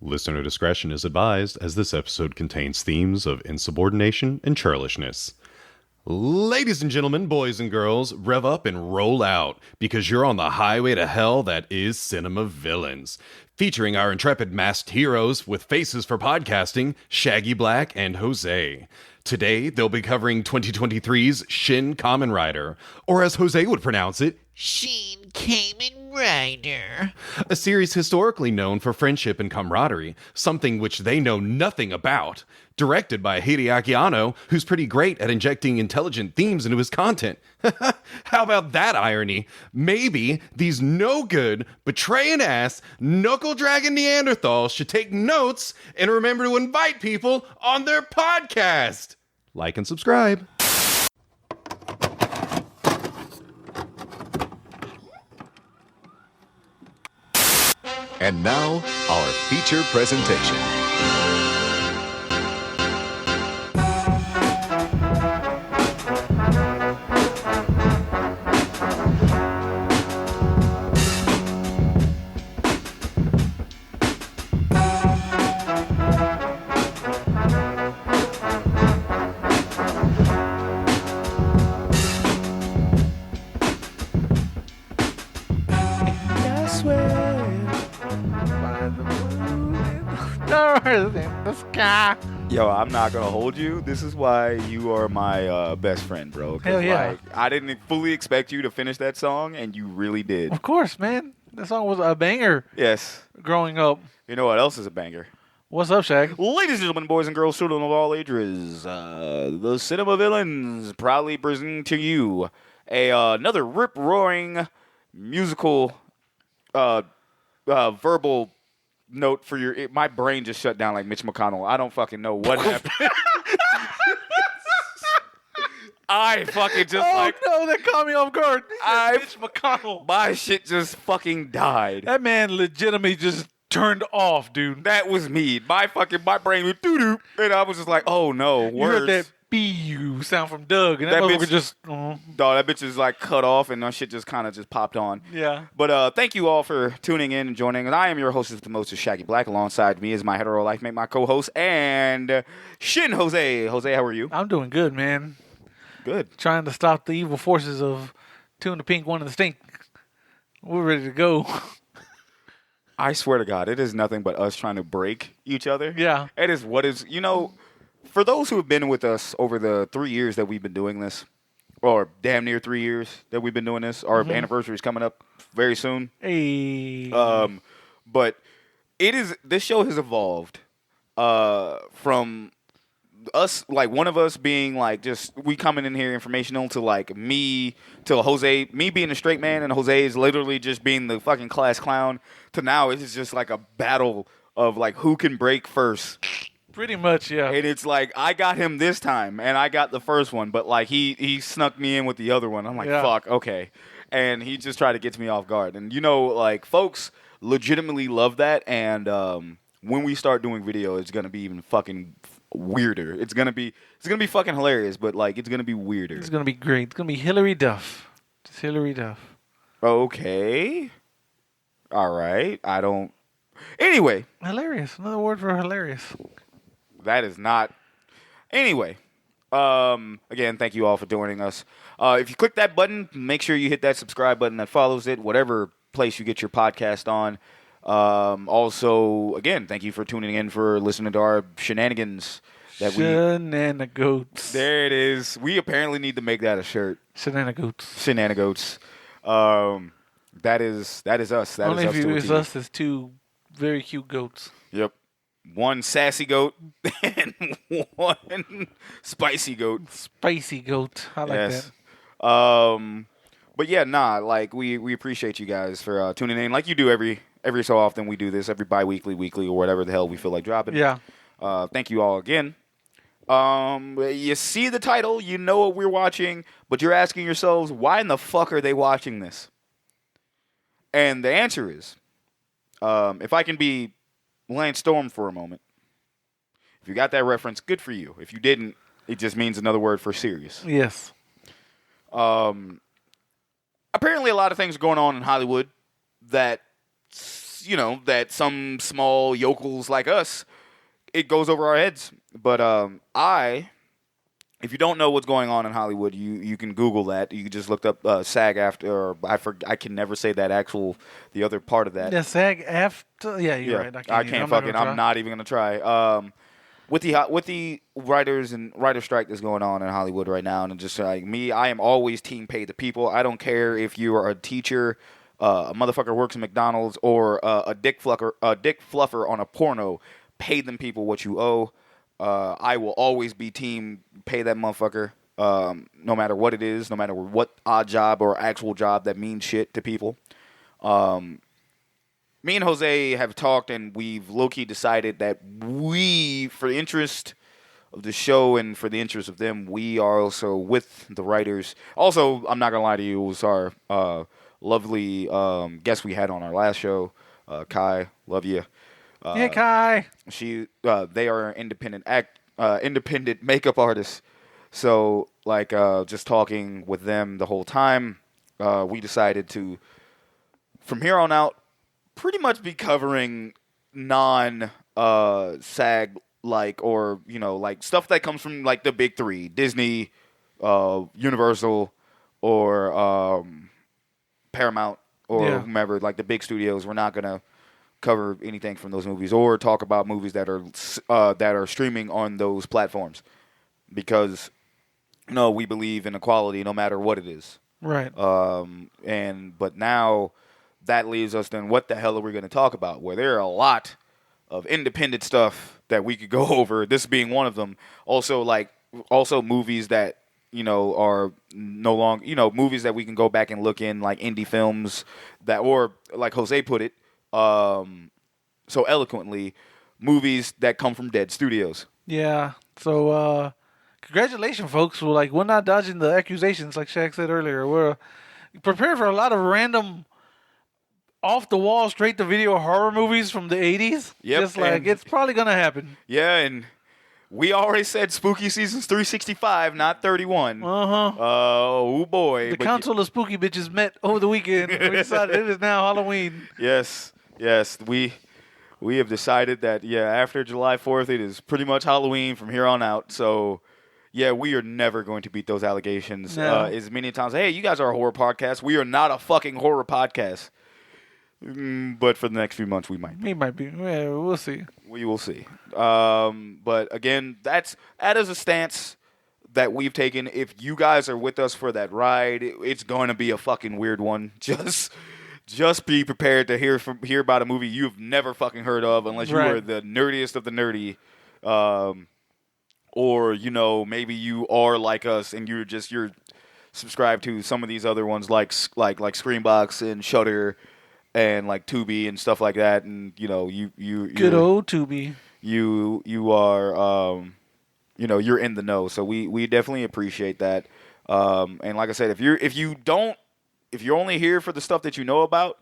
Listener discretion is advised, as this episode contains themes of insubordination and churlishness. Ladies and gentlemen, boys and girls, rev up and roll out, because you're on the highway to hell that is Cinema Villains. Featuring our intrepid masked heroes with faces for podcasting, Shaggy Black and Jose. Today, they'll be covering 2023's Shin Kamen Rider, or as Jose would pronounce it, Shin Kamen Rider. a series historically known for friendship and camaraderie, something which they know nothing about. Directed by Hideaki Anno, who's pretty great at injecting intelligent themes into his content. How about that irony? Maybe these no-good, betraying-ass, knuckle-dragging Neanderthals should take notes and remember to invite people on their podcast. Like and subscribe. And now, our feature presentation. In the sky. Yo, I'm not gonna hold you. This is why you are my best friend, bro. 'Cause, Hell yeah. Like, I didn't fully expect you to finish that song, and you really did. Of course, man. That song was a banger Yes. growing up. You know what else is a banger? What's up, Shag? Ladies and gentlemen, boys and girls, children of all ages, the Cinema Villains proudly present to you another rip-roaring musical verbal note for your... my brain just shut down like Mitch McConnell. I don't fucking know what happened. I fucking just No, that caught me off guard. I- Mitch McConnell. my shit just fucking died. That man legitimately just turned off, dude. That was me. My brain went doo-doo. And I was just like, oh no, You heard words. that B-U sound from Doug, and that That motherfucker bitch- just... Dog, that bitch is like cut off and that shit just kind of just popped on. yeah. But thank you all for tuning in and joining. And I am your hostess with the most, Shaggy Black. Alongside me is my hetero life mate, my co-host, and Shin Jose. Jose, how are you? I'm doing good, man. Good. Trying to stop the evil forces of two in the pink, one in the stink. We're ready to go. I swear to God, it is nothing but us trying to break each other. Yeah. It is what is, for those who have been with us over the 3 years that we've been doing this, or damn near 3 years that we've been doing this, our anniversary is coming up very soon. Hey. But this show has evolved from us, like one of us being like just we coming in here informational to like me to Jose, me being a straight man and Jose is literally just being the fucking class clown, to now it's just like a battle of like who can break first. Pretty much, yeah. And it's like I got him this time and I got the first one, but like he snuck me in with the other one. I'm like, Yeah. fuck, okay. And he just tried to get me off guard. And like folks legitimately love that, and when we start doing video, it's gonna be even fucking weirder. It's gonna be fucking hilarious, but like it's gonna be weirder. It's going to be great. It's going to be Hillary Duff. Just Hillary Duff. Okay. All right. Anyway, Hilarious. Another word for hilarious. that is not. Anyway, again, thank you all for joining us. If you click that button, make sure you hit that subscribe button that follows it, whatever place you get your podcast on. Also, again, thank you for tuning in for listening to our shenanigans. Shenanigans. There it is. We apparently need to make that a shirt. Shenanigans. Shenanigans. That is us. That Only is if us you to a is T. us as two very cute goats. Yep. One sassy goat and one spicy goat. Spicy goat. I like Yes. that. But yeah, like we appreciate you guys for tuning in. Like you do every so often. We do this every bi-weekly, weekly, or whatever the hell we feel like dropping. Yeah. Thank you all again. You see the title, you know what we're watching, but you're asking yourselves, why in the fuck are they watching this? And the answer is, if I can be Lance Storm for a moment, if you got that reference, good for you. If you didn't, it just means another word for serious. Yes. Apparently a lot of things are going on in Hollywood that that some small yokels like us, it goes over our heads. But if you don't know what's going on in Hollywood, you can Google that. You can just look up SAG after, or I can never say the other part of that. Yeah, SAG after. Yeah, you're right. I'm not even gonna try. With the writers and writer strike that's going on in Hollywood right now, and just like me, I am always team pay the people. I don't care if you are a teacher, a motherfucker works at McDonald's, or a dick fluffer on a porno. Pay them people what you owe. I will always be team pay that motherfucker, no matter what it is, no matter what odd job or actual job that means shit to people. Me and Jose have talked, and we've low-key decided that for the interest of the show and for the interest of them, we are also with the writers. Also, I'm not going to lie to you, it was our lovely guest we had on our last show, Kai. Love you. Yeah, Kai. They are independent makeup artists. So, just talking with them the whole time, we decided to, from here on out, pretty much be covering non-SAG or stuff that comes from the big three: Disney, Universal, or Paramount, or whomever, the big studios. We're not gonna cover anything from those movies or talk about movies that are streaming on those platforms, because we believe in equality no matter what it is. Right. But now that leaves us, then what the hell are we going to talk about? Where there are a lot of independent stuff that we could go over, this being one of them. Also movies that are no longer, movies that we can go back and look in, like indie films that, or like Jose put it so eloquently, movies that come from dead studios. Yeah. So congratulations, folks. We're not dodging the accusations, like Shaq said earlier. We're prepared for a lot of random, off the wall, straight to video horror movies from the 80s. Yep. It's probably gonna happen. Yeah, and we already said spooky season's 365, not 31. Oh boy. The council of spooky bitches met over the weekend. We decided it is now Halloween. Yes. We have decided that after July 4th it is pretty much Halloween from here on out. So yeah, we are never going to beat those allegations. No. As many times, hey, you guys are a horror podcast. We are not a fucking horror podcast. But for the next few months, we might be. We might be. Yeah, we'll see. We will see. But again, that is a stance that we've taken. If you guys are with us for that ride, it's going to be a fucking weird one. Just be prepared to hear about a movie you've never fucking heard of, unless you are the nerdiest of the nerdy. Or maybe you are like us and you're subscribed to some of these other ones like Screambox and Shudder and Tubi and stuff like that, and you good old Tubi. You are you're in the know, so we definitely appreciate that. And like I said, if you're only here for the stuff that you know about,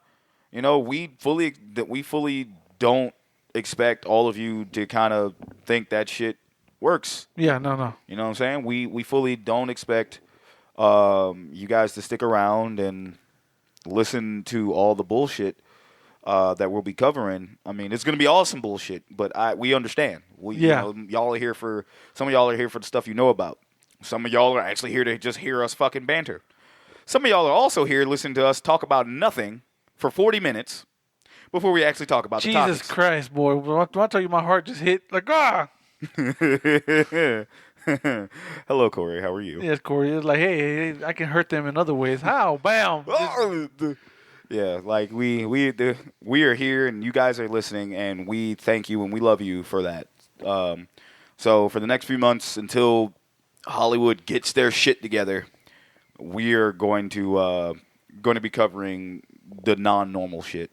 we fully don't expect all of you to kind of think that shit works. Yeah, no. You know what I'm saying? We fully don't expect you guys to stick around and listen to all the bullshit that we'll be covering. I mean, it's going to be awesome bullshit, but we understand. Y'all are here for, some of y'all are here for the stuff you know about. Some of y'all are actually here to just hear us fucking banter. Some of y'all are also here listening to us talk about nothing for 40 minutes before we actually talk about the topics. Jesus Christ, boy. When I tell you my heart just hit, Hello, Korey. How are you? Yes, Korey. It's hey, I can hurt them in other ways. How? Bam. Yeah, we are here, and you guys are listening, and we thank you and we love you for that. So for the next few months, until Hollywood gets their shit together, we are going to be covering the non-normal shit.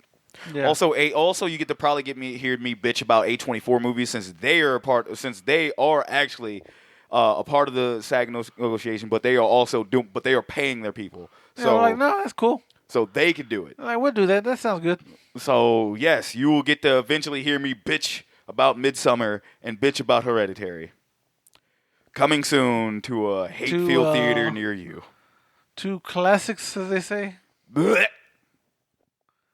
Yeah. Also, you get to probably hear me bitch about A24 movies, since they are actually a part of the SAG negotiation, but they are paying their people. So no, that's cool. So they can do it. We'll do that. That sounds good. So yes, you will get to eventually hear me bitch about Midsummer and bitch about Hereditary. Coming soon to a hate-filled theater near you. Two classics, as they say. Blech.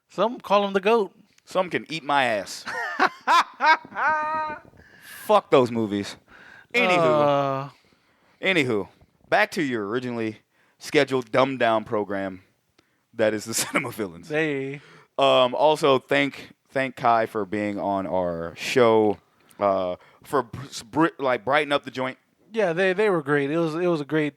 Some call them the GOAT. Some can eat my ass. Fuck those movies. Anywho, back to your originally scheduled dumbed down program. That is the Cinema Villains. Hey. Also, thank Kai for being on our show. For brighten up the joint. Yeah, they were great. It was a great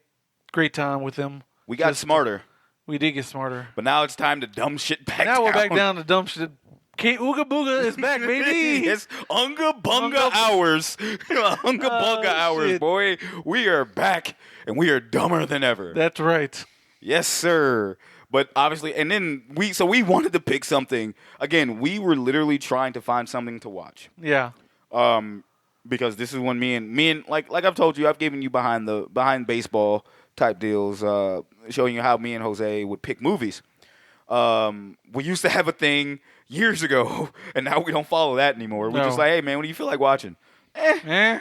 time with them. We got smarter. We did get smarter. But now it's time to dumb shit back down. Now we're back down to dumb shit. Kate Ooga Booga is back, baby. It's Unga Bunga hours. Unga Bunga hours, shit. boy. We are back, and we are dumber than ever. That's right. Yes, sir. But obviously, and then we wanted to pick something. Again, we were literally trying to find something to watch. Yeah. Because this is when me and like I've told you, I've given you behind baseball type deals, showing you how me and Jose would pick movies. We used to have a thing years ago, and now we don't follow that anymore. We're just like, hey man, what do you feel like watching? We'll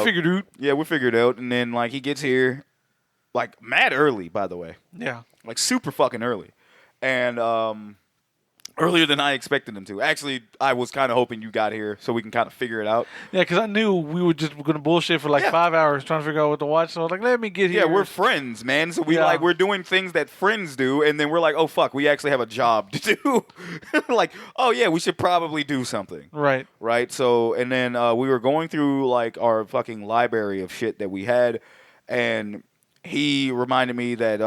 figure it out. Yeah, we figured it out. And then like he gets here, like mad early, by the way. Yeah. Like super fucking early. And earlier than I expected him to. Actually, I was kind of hoping you got here so we can kind of figure it out. Yeah, because I knew we were just going to bullshit for like 5 hours trying to figure out what to watch. So I was like, let me get here. Yeah, we're friends, man. So we're doing things that friends do, and then we're like, oh fuck, we actually have a job to do. Like, oh yeah, we should probably do something. Right. Right. So, and then we were going through like our fucking library of shit that we had, and he reminded me that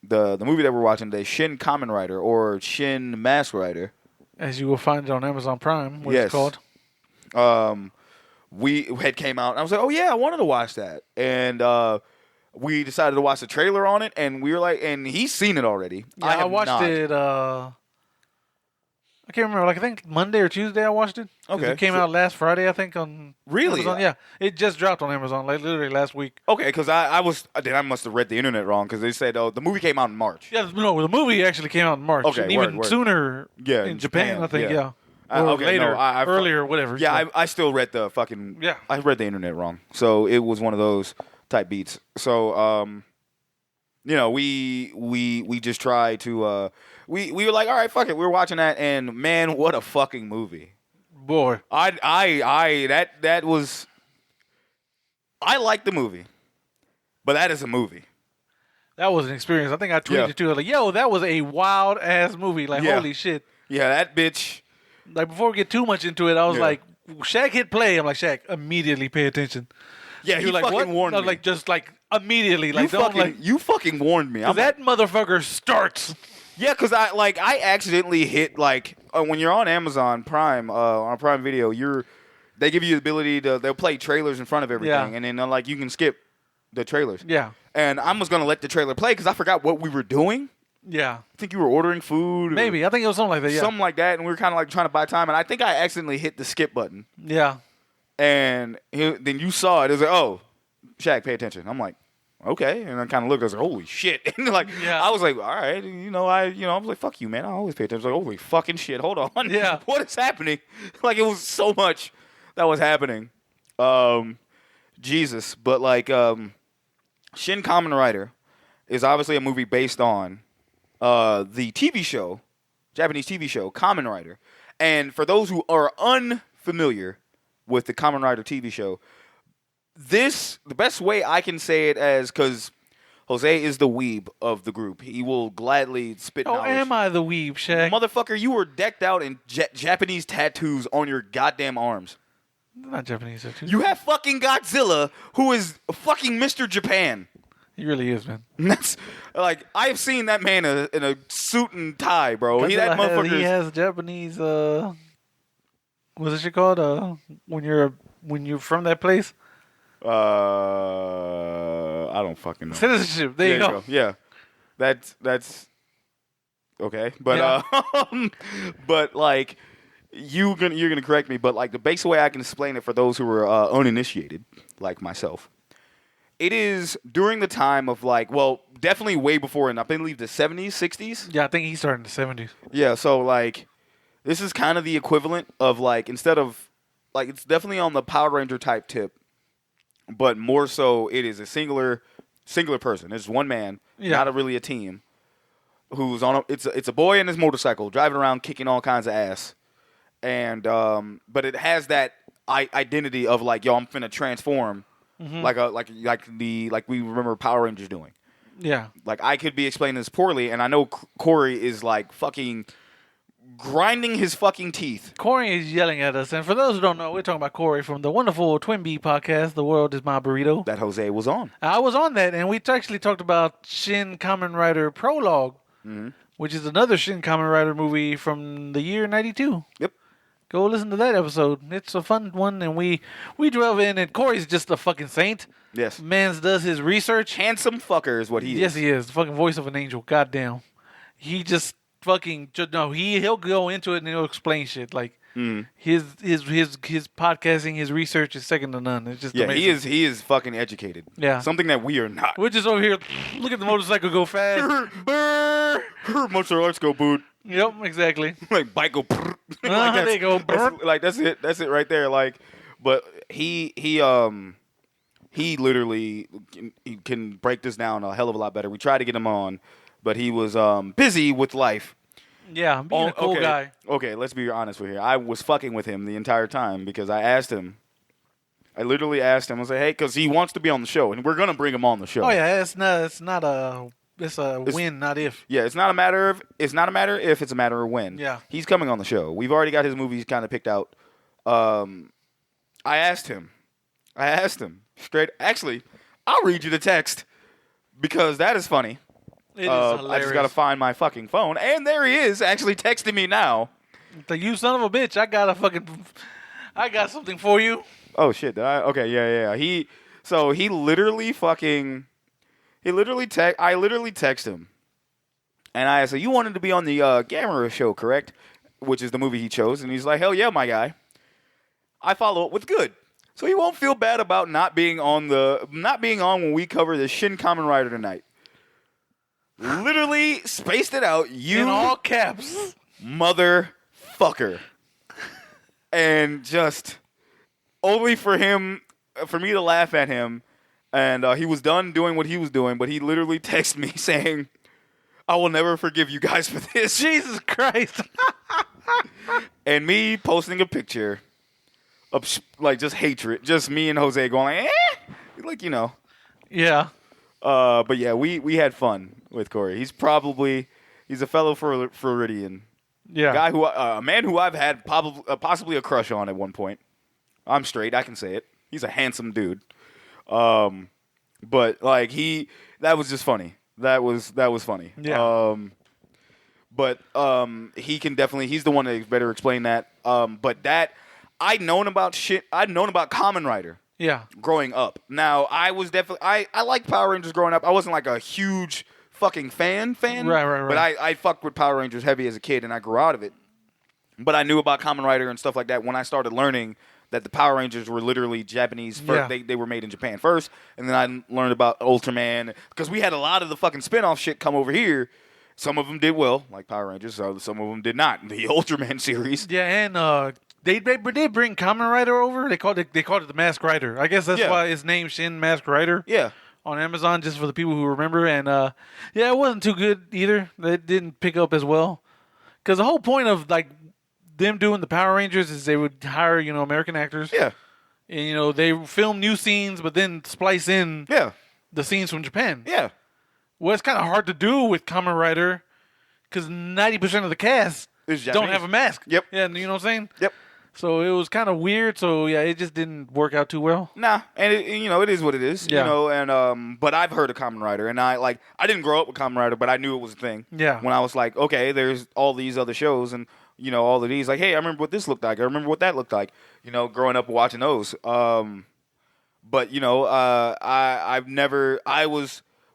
the movie that we're watching today, Shin Kamen Rider or Shin Mask Rider, as you will find it on Amazon Prime, what it's called. We had came out, and I was like, oh yeah, I wanted to watch that, and we decided to watch the trailer on it, and we were like, and he's seen it already. Yeah, I watched it. I can't remember. Like I think Monday or Tuesday I watched it. Okay, it came out last Friday, I think, on really. Amazon. Yeah, it just dropped on Amazon, like literally last week. Okay, because I must have read the internet wrong because they said the movie came out in March. Yeah, no, the movie actually came out in March. Okay, and even sooner. Yeah, in Japan, I think. Yeah. Or okay, later, earlier, whatever. Yeah, I still read the fucking. Yeah, I read the internet wrong, so it was one of those type beats. So, we just tried to. We were like, all right, fuck it. We were watching that, and man, what a fucking movie, boy. That was. I liked the movie, but that is a movie. That was an experience. I think I tweeted too. I was like, yo, that was a wild ass movie. Like, holy shit. Yeah, that bitch. Like, before we get too much into it, I was like, Shaq hit play. I'm like, Shaq, immediately pay attention. Yeah, he like, fucking warned me. Like, just like immediately. Like, you fucking warned me. That motherfucker starts. Yeah, because I accidentally hit like when you're on Amazon Prime on Prime Video, they give you the ability they'll play trailers in front of everything, and then like you can skip the trailers. Yeah, and I was gonna let the trailer play because I forgot what we were doing. Yeah, I think you were ordering food. Maybe I think it was something like that. Yeah, something like that, and we were kind of like trying to buy time, and I think I accidentally hit the skip button. Yeah, and then you saw it. It was like, oh, Shaq, pay attention. I'm like, okay, and I kind of looked. I was like, holy shit! And like, I was like, all right, I was like, fuck you, man. I always pay attention. I was like, holy fucking shit! Hold on, yeah, what is happening? Like, it was so much that was happening. Jesus, but like, Shin Kamen Rider is obviously a movie based on the TV show, Japanese TV show, Kamen Rider. And for those who are unfamiliar with the Kamen Rider TV show, the best way I can say it as, because Jose is the weeb of the group. He will gladly spit knowledge. Oh, am I the weeb, Shaq? Motherfucker, you were decked out in Japanese tattoos on your goddamn arms. Not Japanese tattoos. You have fucking Godzilla, who is fucking Mr. Japan. He really is, man. That's like, I've seen that man in a suit and tie, bro. He has Japanese. What's this shit called? When you're from that place. I don't fucking know. Citizenship. There you go. Yeah, that's okay. But but like you're gonna correct me. But like the basic way I can explain it for those who are uninitiated, like myself. It is during the time of like, well, definitely way before, and I believe the 70s, 60s. Yeah, I think he started in the 70s. Yeah, so like, this is kind of the equivalent of like, instead of, like, it's definitely on the Power Ranger type tip, but more so it is a singular person. It's one man, not really a team. who's on it's a boy in his motorcycle driving around kicking all kinds of ass, and but it has that identity of like, yo, I'm finna transform, like we remember Power Rangers doing. Yeah. Like, I could be explaining this poorly, and I know Korey is like fucking grinding his fucking teeth. Korey is yelling at us, and for those who don't know, we're talking about Korey from the wonderful TWIMB podcast, The World Is My Burrito. That Jose was on. I was on that, and we actually talked about Shin Kamen Rider Prologue, which is another Shin Kamen Rider movie from the year 92. Yep. Go listen to that episode. It's a fun one, and we drove in, and Corey's just a fucking saint. Yes. Mans does his research. Handsome fucker is what he is. Yes, he is. The fucking voice of an angel. Goddamn. He just fucking he'll go into it and he'll explain shit like his podcasting, his research is second to none. It's just amazing. he is fucking educated. Yeah. Something that we are not. We're just over here. Look at the motorcycle go fast. Brr. Martial arts go boot. Yep, exactly. Like bike go. They go. That's it. That's it right there. Like, but he literally can break this down a hell of a lot better. We tried to get him on, but he was busy with life. Yeah, being a cool guy. Okay, let's be honest with you. I was fucking with him the entire time because I asked him. I literally asked him. I said, "Hey," because he wants to be on the show, and we're gonna bring him on the show. Oh yeah, it's a win, not if. Yeah, it's not a matter if, it's a matter of when. Yeah. He's coming on the show. We've already got his movies kind of picked out. I asked him straight. Actually, I'll read you the text because that is funny. It is hilarious. I just got to find my fucking phone, and there he is actually texting me now. Like, you son of a bitch, I got something for you. Oh shit! Okay, yeah. He literally I literally text him, and I said, "You wanted to be on the Gamera show, correct?" Which is the movie he chose, and he's like, "Hell yeah, my guy." I follow up with good, so he won't feel bad about not being on when we cover the Shin Kamen Rider tonight. Literally spaced it out. You in all caps, motherfucker, and just only for me to laugh at him. And he was done doing what he was doing, but he literally texted me saying, "I will never forgive you guys for this." Jesus Christ. And me posting a picture of like just hatred, just me and Jose going like, like, you know. Yeah. But yeah, we had fun with Korey. He's a fellow Floridian. Yeah. A man who I've had possibly a crush on at one point. I'm straight, I can say it. He's a handsome dude. But like that was just funny. That was funny. Yeah. But he's the one that better explain that. But that I'd known about Kamen Rider. Yeah. Growing up. Now I was definitely I liked Power Rangers growing up. I wasn't like a huge fucking fan. Right. But I fucked with Power Rangers heavy as a kid, and I grew out of it. But I knew about Kamen Rider and stuff like that when I started learning that the Power Rangers were literally Japanese first. Yeah. They were made in Japan first, and then I learned about Ultraman because we had a lot of the fucking spin-off shit come over here. Some of them did well, like Power Rangers. Some of them did not. The Ultraman series. Yeah, and they bring Kamen Rider over. They called it the Mask Rider. I guess that's why it's named Shin Mask Rider. Yeah. On Amazon, just for the people who remember. And yeah, it wasn't too good either. It didn't pick up as well. Because the whole point of like them doing the Power Rangers is they would hire, American actors. Yeah. And, they film new scenes, but then splice in the scenes from Japan. Yeah. Well, it's kind of hard to do with Kamen Rider because 90% of the cast don't have a mask. Yep. Yeah, you know what I'm saying? Yep. So it was kind of weird. So, yeah, it just didn't work out too well. Nah, and it is what it is. Yeah. And but I've heard of Kamen Rider, and I didn't grow up with Kamen Rider, but I knew it was a thing. Yeah. When I was like, okay, there's all these other shows, and all of these, like, hey, I remember what this looked like. I remember what that looked like. Growing up watching those. But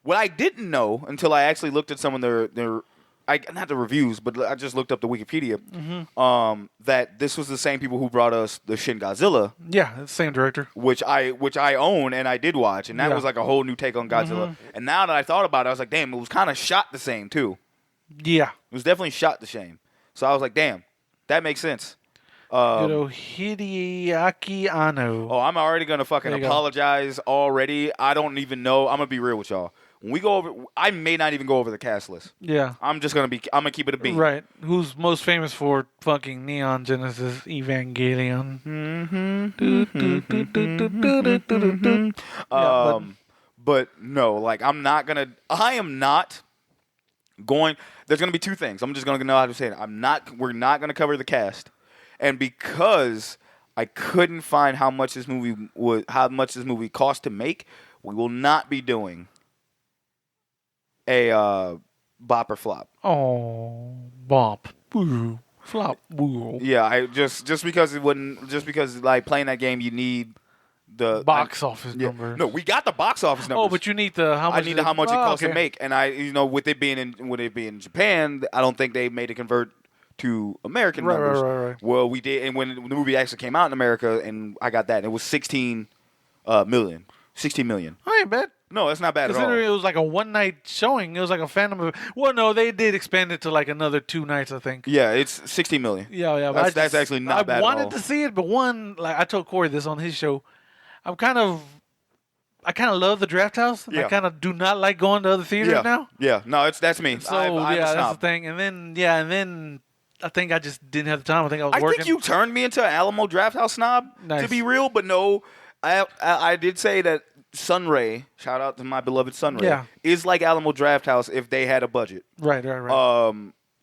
what I didn't know until I actually looked at some of their not the reviews, but I just looked up the Wikipedia. Mm-hmm. That this was the same people who brought us the Shin Godzilla. Yeah, it's the same director. Which I own and I did watch, and that was like a whole new take on Godzilla. Mm-hmm. And now that I thought about it, I was like, damn, it was kind of shot the same too. Yeah, it was definitely shot the same. So I was like, damn, that makes sense. Hideaki Anno. Oh, I'm already gonna fucking apologize already. I don't even know. I'm gonna be real with y'all. when we go over, I may not even go over the cast list. Yeah. I'm gonna keep it a beat. Right. Who's most famous for fucking Neon Genesis Evangelion? But no, like I am not going. There's gonna be two things. I'm just gonna know how to say it. We're not gonna cover the cast, and because I couldn't find how much this movie cost to make, we will not be doing a bop or flop. Oh, bop. Boo. Flop. Boo. Yeah, I just because like playing that game, you need the Box office number. No, we got the box office numbers. Oh, but you need the how much? I need how much it costs to make, and with it being in Japan, I don't think they made it convert to American numbers. Right. Well, we did, and when the movie actually came out in America, and I got that, and it was 16 million. 16 million. I ain't bad. No, that's not bad at all. Considering it was like a one-night showing, it was like a Phantom. Well, no, they did expand it to like another 2 nights, I think. Yeah, it's 16 million. Yeah. That's actually not bad at all. I wanted to see it, but like I told Korey this on his show, I kind of love the Draft House. And I kind of do not like going to other theaters now. Yeah, no, that's me. So I'm a that's snob. the thing. And then I think I just didn't have the time. I think I was I working. think you turned me into an Alamo Draft House snob, Nice. to be real. But no, I did say that Sunray, shout out to my beloved Sunray, is like Alamo Draft House if they had a budget. Right.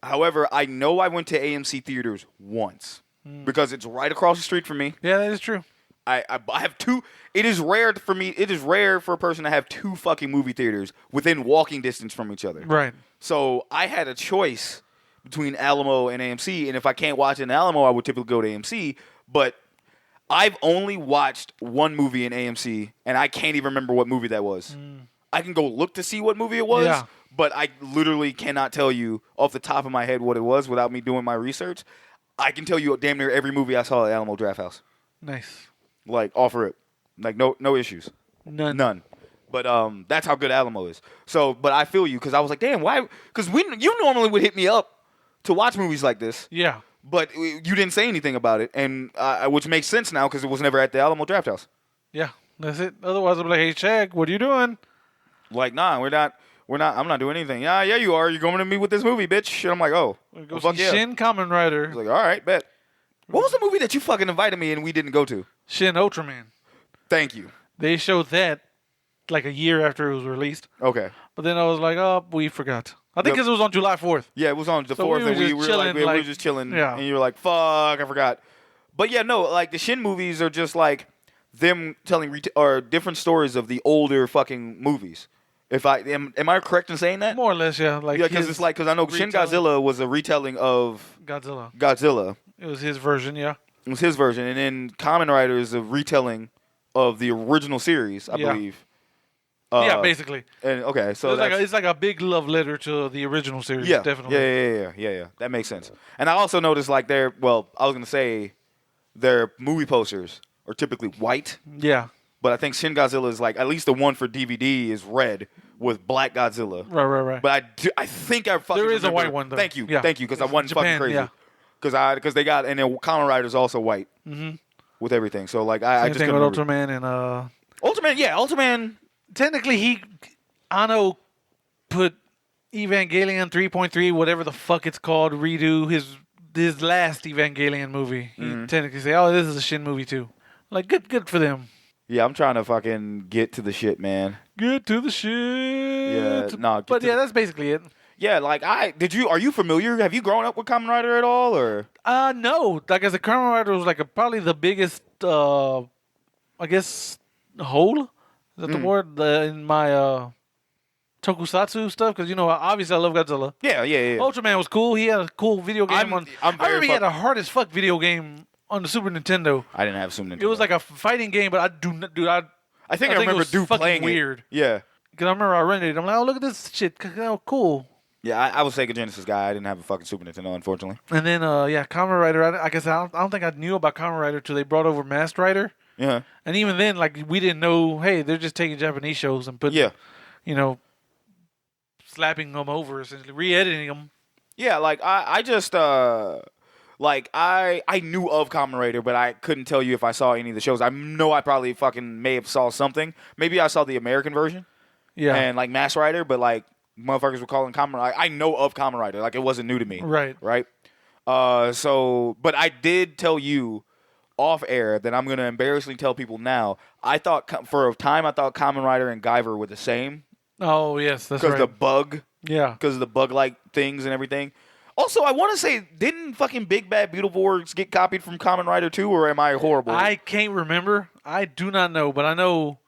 However, I know I went to AMC theaters once because it's right across the street from me. Yeah, that is true. I have 2. It is rare for me. It is rare for a person to have 2 fucking movie theaters within walking distance from each other. Right. So I had a choice between Alamo and AMC, and if I can't watch it in Alamo, I would typically go to AMC. But I've only watched one movie in AMC, and I can't even remember what movie that was. I can go look to see what movie it was, but I literally cannot tell you off the top of my head what it was without me doing my research. I can tell you damn near every movie I saw at Alamo Draft House. Nice. Like, off rip. Like, no issues. None. But that's how good Alamo is. So, but I feel you, because I was like, damn, why? Because you normally would hit me up to watch movies like this. Yeah. But you didn't say anything about it, and which makes sense now because it was never at the Alamo Draft House. Yeah, that's it. Otherwise, I'd be like, hey, Shaq, what are you doing? Like, nah, we're not. I'm not doing anything. Yeah, you are. You're going to me with this movie, bitch. And I'm like, oh, Go fuck see yeah. Shin Kamen Rider. I was like, all right, bet. What was the movie that you fucking invited me and we didn't go to? Shin Ultraman. Thank you. They showed that like a year after it was released. Okay. But then I was like, oh, we forgot. I think because it was on July 4th. Yeah, it was on the 4th, and we were just chilling. Yeah. And you were like, fuck, I forgot. But yeah, no, like the Shin movies are just like them telling different stories of the older fucking movies. If I am I correct in saying that? More or less, yeah. Like, yeah, because I know Shin Godzilla was a retelling of Godzilla. It was his version, yeah. It was his version, and then Kamen Rider is a retelling of the original series, I believe. Yeah, basically. And okay, so it's like a big love letter to the original series. Yeah, definitely. Yeah. That makes sense. And I also noticed like I was gonna say their movie posters are typically white. Yeah. But I think Shin Godzilla is like, at least the one for DVD is red with black Godzilla. Right. But I think I fucking there is remember. a white one though. Thank you, yeah. because I wasn't Japan, fucking crazy. Yeah. Because they got, and then Kamen Rider is also white with everything. So like I just thing couldn't with remember. Ultraman and Ultraman. Technically, Anno put Evangelion 3.3, whatever the fuck it's called, redo his last Evangelion movie. He technically say, oh, this is a Shin movie too. Like, good for them. Yeah, I'm trying to fucking get to the shit, man. Get to the shit. Yeah, no. But yeah, that's basically it. Yeah, like are you familiar? Have you grown up with Kamen Rider at all, or? No. Like I said, Kamen Rider was like probably the biggest, I guess, hole. Is that the word in my tokusatsu stuff? Because obviously I love Godzilla. Yeah. Ultraman was cool. He had a cool video game I remember he had a hard as fuck video game on the Super Nintendo. I didn't have Super Nintendo. It was like a fighting game, but I think I remember it was playing weird. It. Yeah. Because I remember I rented it. I'm like, oh, look at this shit. Oh, cool. Yeah, I was Sega Genesis guy. I didn't have a fucking Super Nintendo, unfortunately. And then, Kamen Rider. I guess I don't think I knew about Kamen Rider until they brought over Masked Rider. Yeah. And even then, like, we didn't know, hey, they're just taking Japanese shows and putting, slapping them over, essentially, re-editing them. Yeah, like, I just, I knew of Kamen Rider, but I couldn't tell you if I saw any of the shows. I know I probably fucking may have saw something. Maybe I saw the American version. Yeah. and like Mass Rider, but like motherfuckers were calling Kamen Rider. I know of Kamen Rider, like it wasn't new to me. Right. Right. But I did tell you off air that I'm gonna embarrassingly tell people now. I thought for a time I thought Kamen Rider and Guyver were the same Oh yes, that's because right. the bug, Yeah. because of the bug-like things and everything. Also, I want to say, didn't fucking Big Bad Beetleborgs get copied from Kamen Rider 2, or am I horrible? I can't remember. I do not know, but I know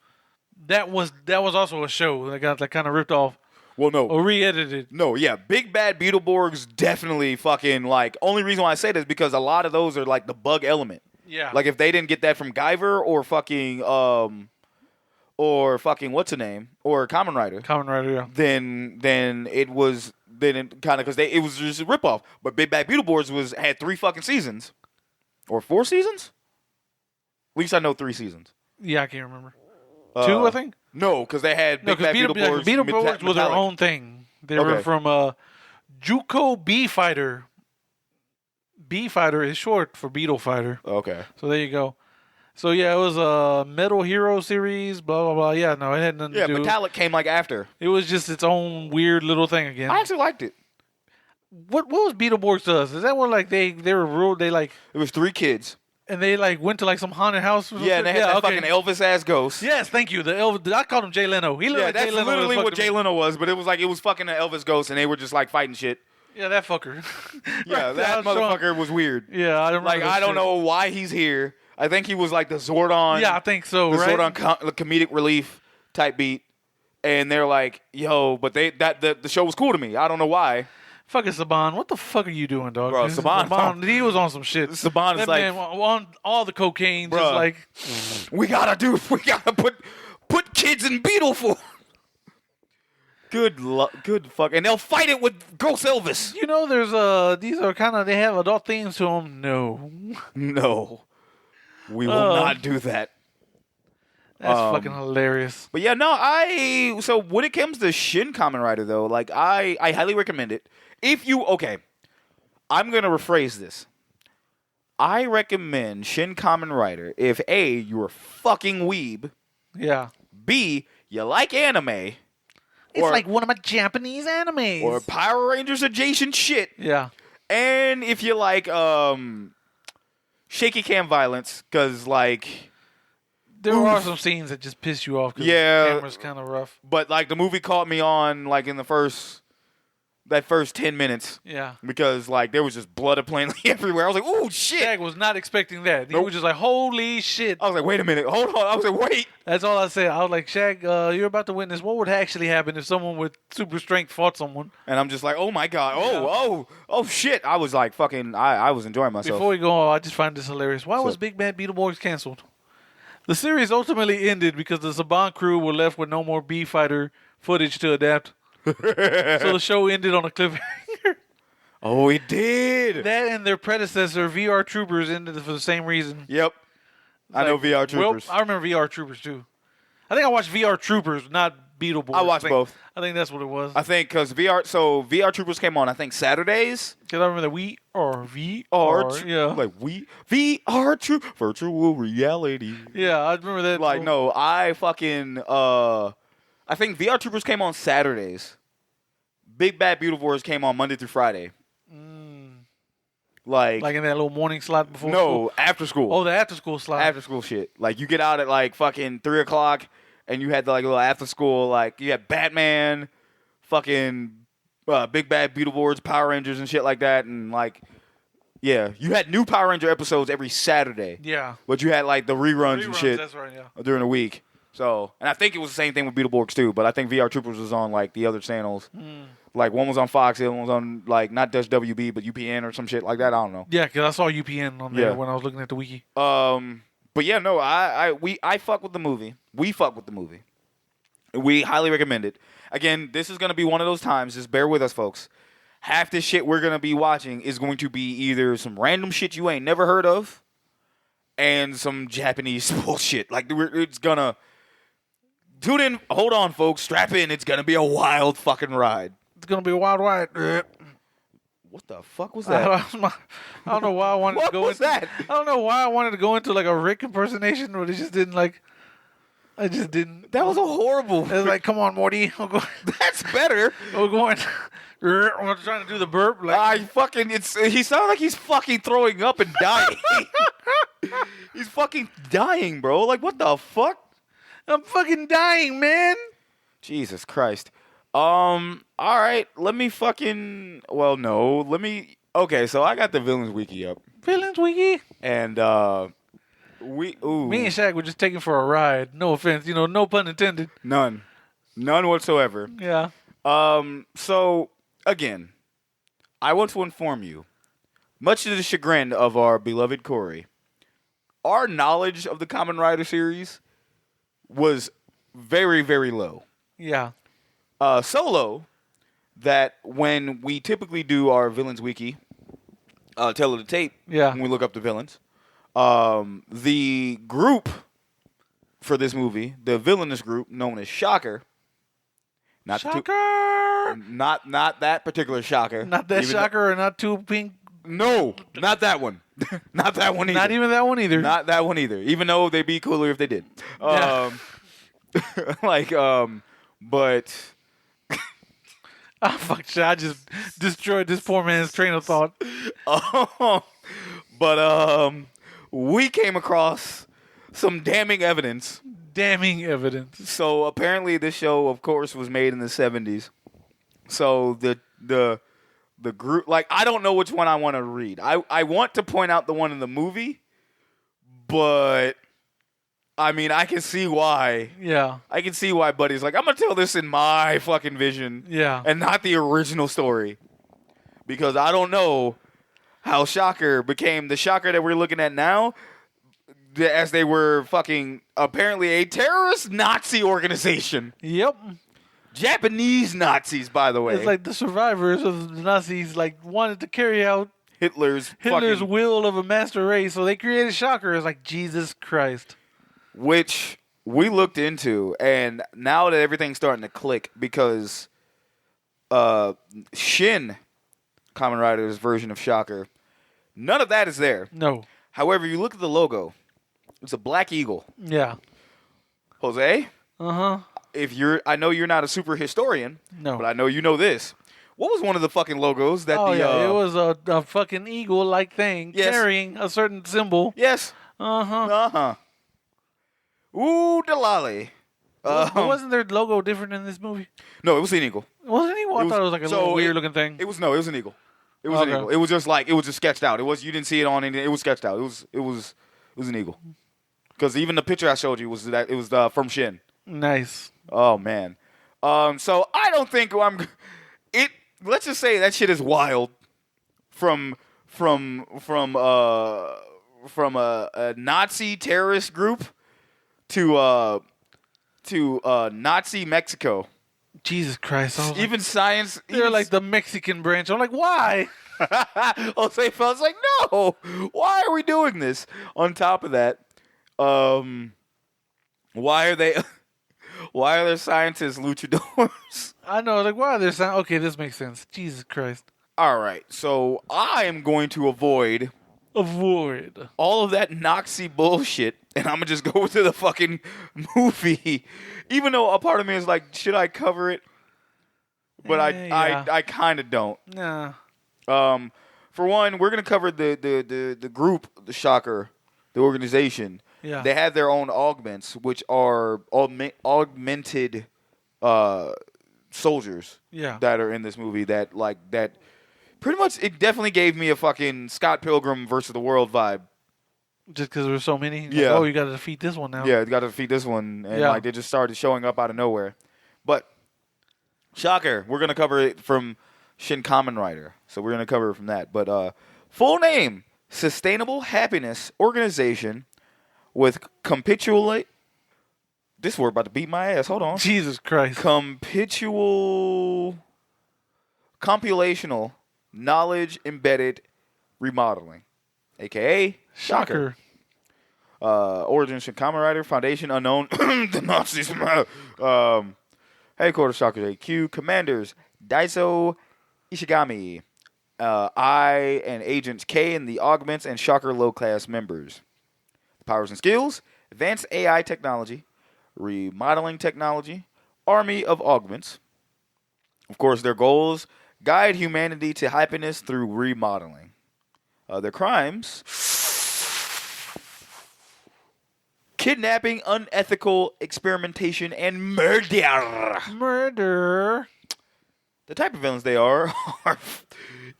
that was also a show that got kind of ripped off well, no. or re-edited. No, yeah, Big Bad Beetleborgs definitely fucking, like, only reason why I say this is because a lot of those are, like, the bug element. Yeah. Like, if they didn't get that from Guyver or fucking, what's the name? Or Kamen Rider. Kamen Rider, yeah. Then it was, then it kind of, because it was just a ripoff. But Big Bad Beetleborgs had 3 fucking seasons. Or 4 seasons? At least I know 3 seasons. Yeah, I can't remember. 2, I think? No, because they had No, Big Bad because Beetleborgs. Beetleborgs were their Metallic. own thing. They were Okay. from Juco B Fighter. B Fighter is short for Beetle Fighter. Okay. So there you go. So yeah, it was a Metal Hero series, blah blah blah. Yeah, no, it had nothing Yeah, to do. Metallic came like after. It was just its own weird little thing again. I actually liked it. What was Beetleborgs to us? Is that where like they were ruled? They like It was 3 kids. and they like went to like some haunted house. Or Yeah, and they something? had that fucking Elvis ass ghost. Yes, thank you. The Elvis. I called him Jay Leno. He looked Yeah, like that's Jay Leno. literally what Jay Leno. Leno was, but it was fucking an Elvis ghost, and they were just like fighting shit. Yeah, that fucker. Yeah, Right, that I was showing- motherfucker was weird. Yeah, I remember. Like that I don't shit. know why he's here. I think he was like the Zordon. Yeah, I think so. the Right. Zordon comedic relief type beat, and they're like, "Yo," but the show was cool to me. I don't know why. Fucking Saban, what the fuck are you doing, dog? Bro, Saban- he was on some shit. Saban is That like, man on all the cocaine, Bruh. just like we gotta put kids in Beetle form. Good fuck, and they'll fight it with Gross Elvis. you know. There's these are kind of they have adult themes to them. No, No, we will not do that. that's fucking hilarious. But yeah, no, so when it comes to Shin Kamen Rider though, like I highly recommend it. If you I'm gonna rephrase this. I recommend Shin Kamen Rider if A, you're a fucking weeb, Yeah, B, you like anime, it's like one of my Japanese animes. or Power Rangers adjacent shit, yeah, and if you like shaky cam violence, because like, there are some scenes that just piss you off. 'Cause Yeah. the camera's kind of rough. but like the movie caught me on like in the first 10 minutes. Yeah. Because, like, there was just blood plainly everywhere. I was like, ooh, shit. Shag was not expecting that. He Nope. was just like, holy shit. I was like, wait a minute. Hold on. I was like, wait. That's all I said. I was like, Shag, you're about to witness what would actually happen if someone with super strength fought someone. And I'm just like, oh, my God. Oh, shit. I was like, fucking, I was enjoying myself. Before we go on, I just find this hilarious. Why was Big Bad Beetleborgs canceled? The series ultimately ended because the Saban crew were left with no more B-Fighter footage to adapt. So the show ended on a cliffhanger. Oh, it did. That and their predecessor, VR Troopers, ended for the same reason. Yep. I know VR Troopers. Well, I remember VR Troopers, too. I think I watched VR Troopers, not Beetleborgs. I watched both. I think that's what it was. I think because VR Troopers came on, I think, Saturdays. Because I remember that we are VR. Yeah. Like, VR Troop, virtual reality. Yeah, I remember that. Like, no, I fucking, I think VR Troopers came on Saturdays. Big Bad Beetleborgs came on Monday through Friday. Like in that little morning slot before no, school? after school. Oh, the after school slot. After school shit. Like, you get out at, like, fucking 3 o'clock, and you had, like, a little after school, like, you had Batman, fucking Big Bad Beetleborgs, Power Rangers, and shit like that, and, like, yeah. You had new Power Ranger episodes every Saturday. Yeah. But you had, like, the reruns and shit That's right, yeah. during the week. So, and I think it was the same thing with Beetleborgs, too, but I think VR Troopers was on, like, the other channels. Like, one was on Fox, the other one was on, like, not just WB, but UPN or some shit like that. I don't know. Yeah, because I saw UPN on there Yeah. when I was looking at the wiki. But yeah, no, I fuck with the movie. We fuck with the movie. We highly recommend it. Again, this is gonna be one of those times. Just bear with us, folks. Half this shit we're gonna be watching is going to be either some random shit you ain't never heard of, and some Japanese bullshit. Like, it's gonna tune in. Hold on, folks. Strap in. It's gonna be a wild fucking ride. It's going to be a wild ride. What the fuck was that? I don't know why I wanted What to go was into that? I don't know why I wanted to go into like a Rick impersonation, but it just didn't like. I just didn't. That was a horrible. It was like, come on, Morty. That's better. We're going. I'm trying to do the burp. Like, He sounds like he's fucking throwing up and dying. He's fucking dying, bro. Like, what the fuck? I'm fucking dying, man. Jesus Christ. All right. Let me fucking. Well, no. Let me. Okay, so I got the Villains Wiki up. Villains Wiki. And, Me and Shaq were just taking for a ride. No offense. No pun intended. None whatsoever. Yeah. So, again, I want to inform you, much to the chagrin of our beloved Korey, our knowledge of the Kamen Rider series was very, very low. Yeah. So low that when we typically do our Villains Wiki, Tell of the Tape, when we look up the villains, the group for this movie, the villainous group known as Shocker, not that particular Shocker, not that Shocker, or not Two Pink. No, not that one. Not that one either. Not even that one either. Not that one either. Even though they'd be cooler if they did. But. Oh, fuck shit. I just destroyed this poor man's train of thought. But we came across some damning evidence. Damning evidence. So apparently this show, of course, was made in the 70s. So the group, like, I don't know which one I want to read. I want to point out the one in the movie, but I mean, I can see why. Yeah. I can see why Buddy's like, I'm going to tell this in my fucking vision. Yeah. And not the original story. Because I don't know how Shocker became the Shocker that we're looking at now, as they were fucking apparently a terrorist Nazi organization. Yep. Japanese Nazis, by the way. It's like the survivors of the Nazis wanted to carry out Hitler's will of a master race, so they created Shocker. It's like, Jesus Christ. Which we looked into, and now that everything's starting to click, because Shin Kamen Rider's version of Shocker, none of that is there. No. However, you look at the logo, it's a black eagle. Yeah. Jose? Uh-huh. I know you're not a super historian, no, but I know you know this. What was one of the fucking logos that it was a fucking eagle-like thing carrying a certain symbol. Yes. Uh-huh. Uh-huh. Ooh, Delali. Wasn't their logo different in this movie? No, it was an eagle. Wasn't it? I thought it was like a little weird-looking thing. It was an eagle. It was an eagle. It was just sketched out. You didn't see it on anything. It was sketched out. It was an eagle. Because even the picture I showed you was from Shin. Nice. Oh man. So I don't think let's just say that shit is wild. From a Nazi terrorist group to Nazi Mexico. Jesus Christ. Even science. They're like the Mexican branch. I'm like, why? Jose Felt's like, no. Why are we doing this? On top of that, why are there scientists luchadors? I know. Like, why are there scientists? Okay, this makes sense. Jesus Christ. All right. So I am going to avoid all of that Nazi bullshit, and I'm going to just go to the fucking movie. Even though a part of me is like, should I cover it? But I kind of don't. Nah. For one, we're going to cover the group, the Shocker, the organization. Yeah. They have their own augments, which are augmented soldiers that are in this movie that pretty much, it definitely gave me a fucking Scott Pilgrim versus the World vibe. Just because there were so many? Yeah. Like, you got to defeat this one now. Yeah, you got to defeat this one. And they just started showing up out of nowhere. But Shocker, we're going to cover it from Shin Kamen Rider. So we're going to cover it from that. But full name, Sustainable Happiness Organization with computational... This word about to beat my ass. Hold on. Jesus Christ. Computational Knowledge Embedded Remodeling, a.k.a. Shocker. Origin Shin Kamen Rider, Foundation Unknown, the Nazis. Headquarters Shocker HQ, Commanders Daiso Ishigami, I and Agents K and the Augments and Shocker low-class members. Powers and skills, advanced AI technology, remodeling technology, army of augments. Of course, their goals guide humanity to happiness through remodeling. Their crimes: kidnapping, unethical experimentation, and murder. Murder. The type of villains they are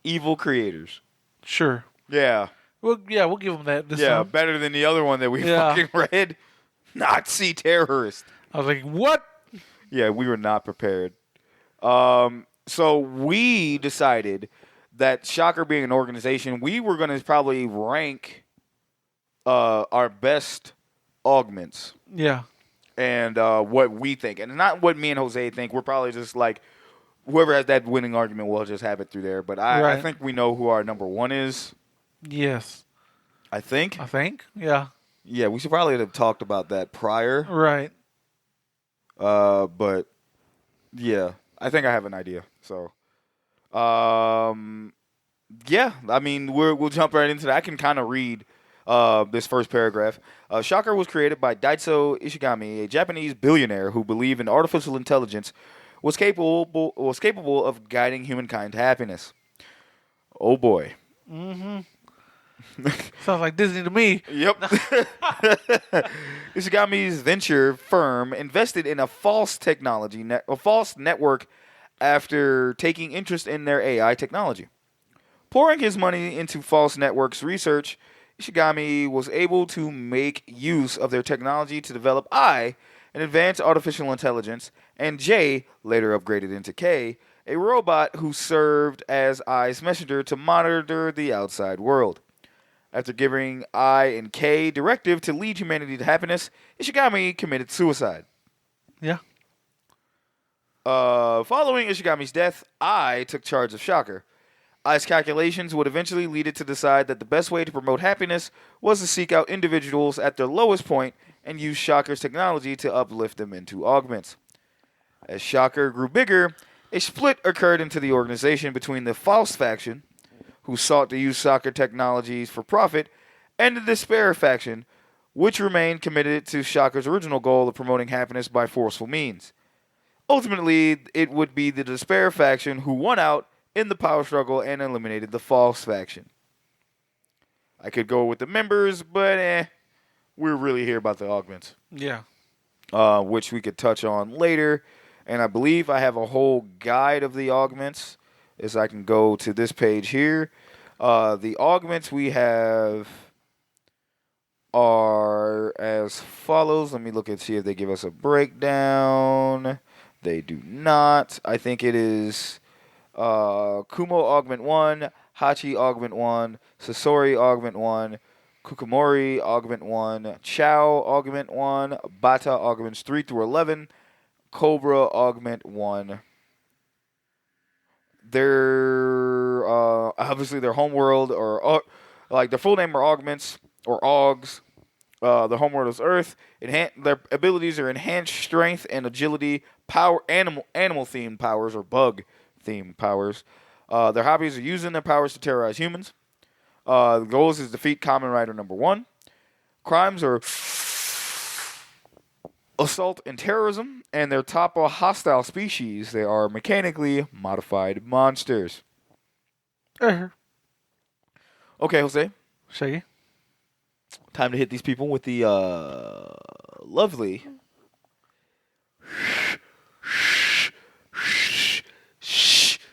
evil creators. Sure. Yeah. Well, yeah, we'll give them that. This time. Better than the other one that we fucking read. Nazi terrorist. I was like, what? Yeah, we were not prepared. So we decided that Shocker being an organization, we were going to probably rank our best augments. Yeah. And what we think. And not what me and Jose think. We're probably just like, whoever has that winning argument will just have it through there. But I think we know who our number one is. Yes. I think. Yeah. Yeah, we should probably have talked about that prior. Right. But yeah, I think I have an idea. So, yeah, I mean, we'll jump right into that. I can kind of read this first paragraph. Shocker was created by Daiso Ishigami, a Japanese billionaire who believed in artificial intelligence was capable of guiding humankind to happiness. Oh boy. Mm-hmm. Sounds like Disney to me. Yep. Ishigami's venture firm invested in a false network after taking interest in their AI technology. Pouring his money into false networks research, Ishigami was able to make use of their technology to develop I, an advanced artificial intelligence, and J, later upgraded into K, a robot who served as I's messenger to monitor the outside world. After giving I and K directive to lead humanity to happiness, Ishigami committed suicide. Yeah. Following Ishigami's death, I took charge of Shocker. I's calculations would eventually lead it to decide that the best way to promote happiness was to seek out individuals at their lowest point and use Shocker's technology to uplift them into augments. As Shocker grew bigger, a split occurred into the organization between the False faction, who sought to use Shocker technologies for profit, and the Despair faction, which remained committed to Shocker's original goal of promoting happiness by forceful means. Ultimately, it would be the Despair faction who won out in the power struggle and eliminated the False faction. I could go with the members, but we're really here about the augments. Yeah. Which we could touch on later. And I believe I have a whole guide of the augments, as I can go to this page here. The augments we have are as follows. Let me look and see if they give us a breakdown. They do not. I think it is Kumo Augment 1, Hachi Augment 1, Sasori Augment 1, Kukumori Augment 1, Chao Augment 1, Bata Augments 3 through 11, Cobra Augment 1. They're obviously their homeworld, or like their full name are augments or augs. Their homeworld is Earth. Their abilities are enhanced strength and agility, power, animal themed powers or bug themed powers. Their hobbies are using their powers to terrorize humans. The goals is defeat Kamen Rider number 1. Crimes are assault and terrorism, and their top hostile species, they are mechanically modified monsters. Okay, Jose. Shaggy. Time to hit these people with the lovely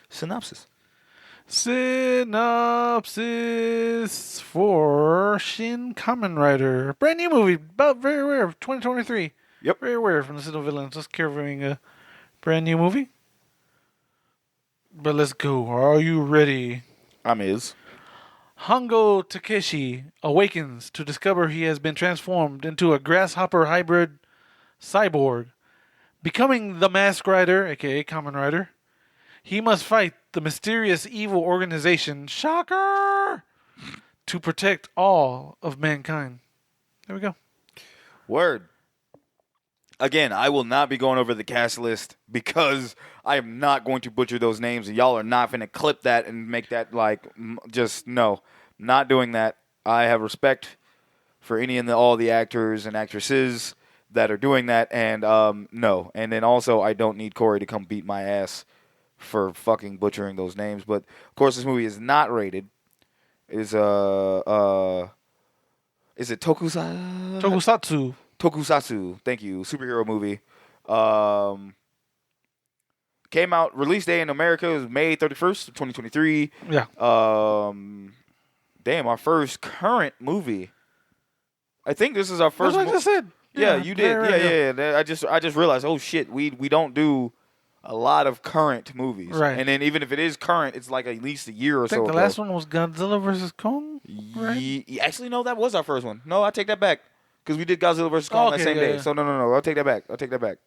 synopsis. Synopsis for Shin Kamen Rider. Brand new movie, about very rare, 2023. Yep. Very rare from the Citadel Villains. Just covering a brand new movie. But let's go. Are you ready? I'm is. Hongo Takeshi awakens to discover he has been transformed into a grasshopper hybrid cyborg. Becoming the Mask Rider, aka Kamen Rider, he must fight the mysterious evil organization, Shocker, to protect all of mankind. There we go. Word. Again, I will not be going over the cast list because I am not going to butcher those names, and y'all are not going to clip that and make that just no. Not doing that. I have respect for any and all the actors and actresses that are doing that, and no. And then also, I don't need Korey to come beat my ass for fucking butchering those names. But of course, this movie is not rated. Is it Tokusatsu. Tokusatsu? Thank you. Superhero movie. Came out, release day in America is May 31st, 2023. Yeah. Damn, our first current movie. I think this is our first. That's what I just said. Yeah, you did. Right. Yeah. I just realized. Oh shit, we don't do a lot of current movies. Right. And then even if it is current, it's like at least a year or so. I think the ago. last one was Godzilla versus Kong. Right? Actually, no, that was our first one. No, I take that back. Because we did Godzilla vs. Kong that same day. Yeah. So no. I'll take that back.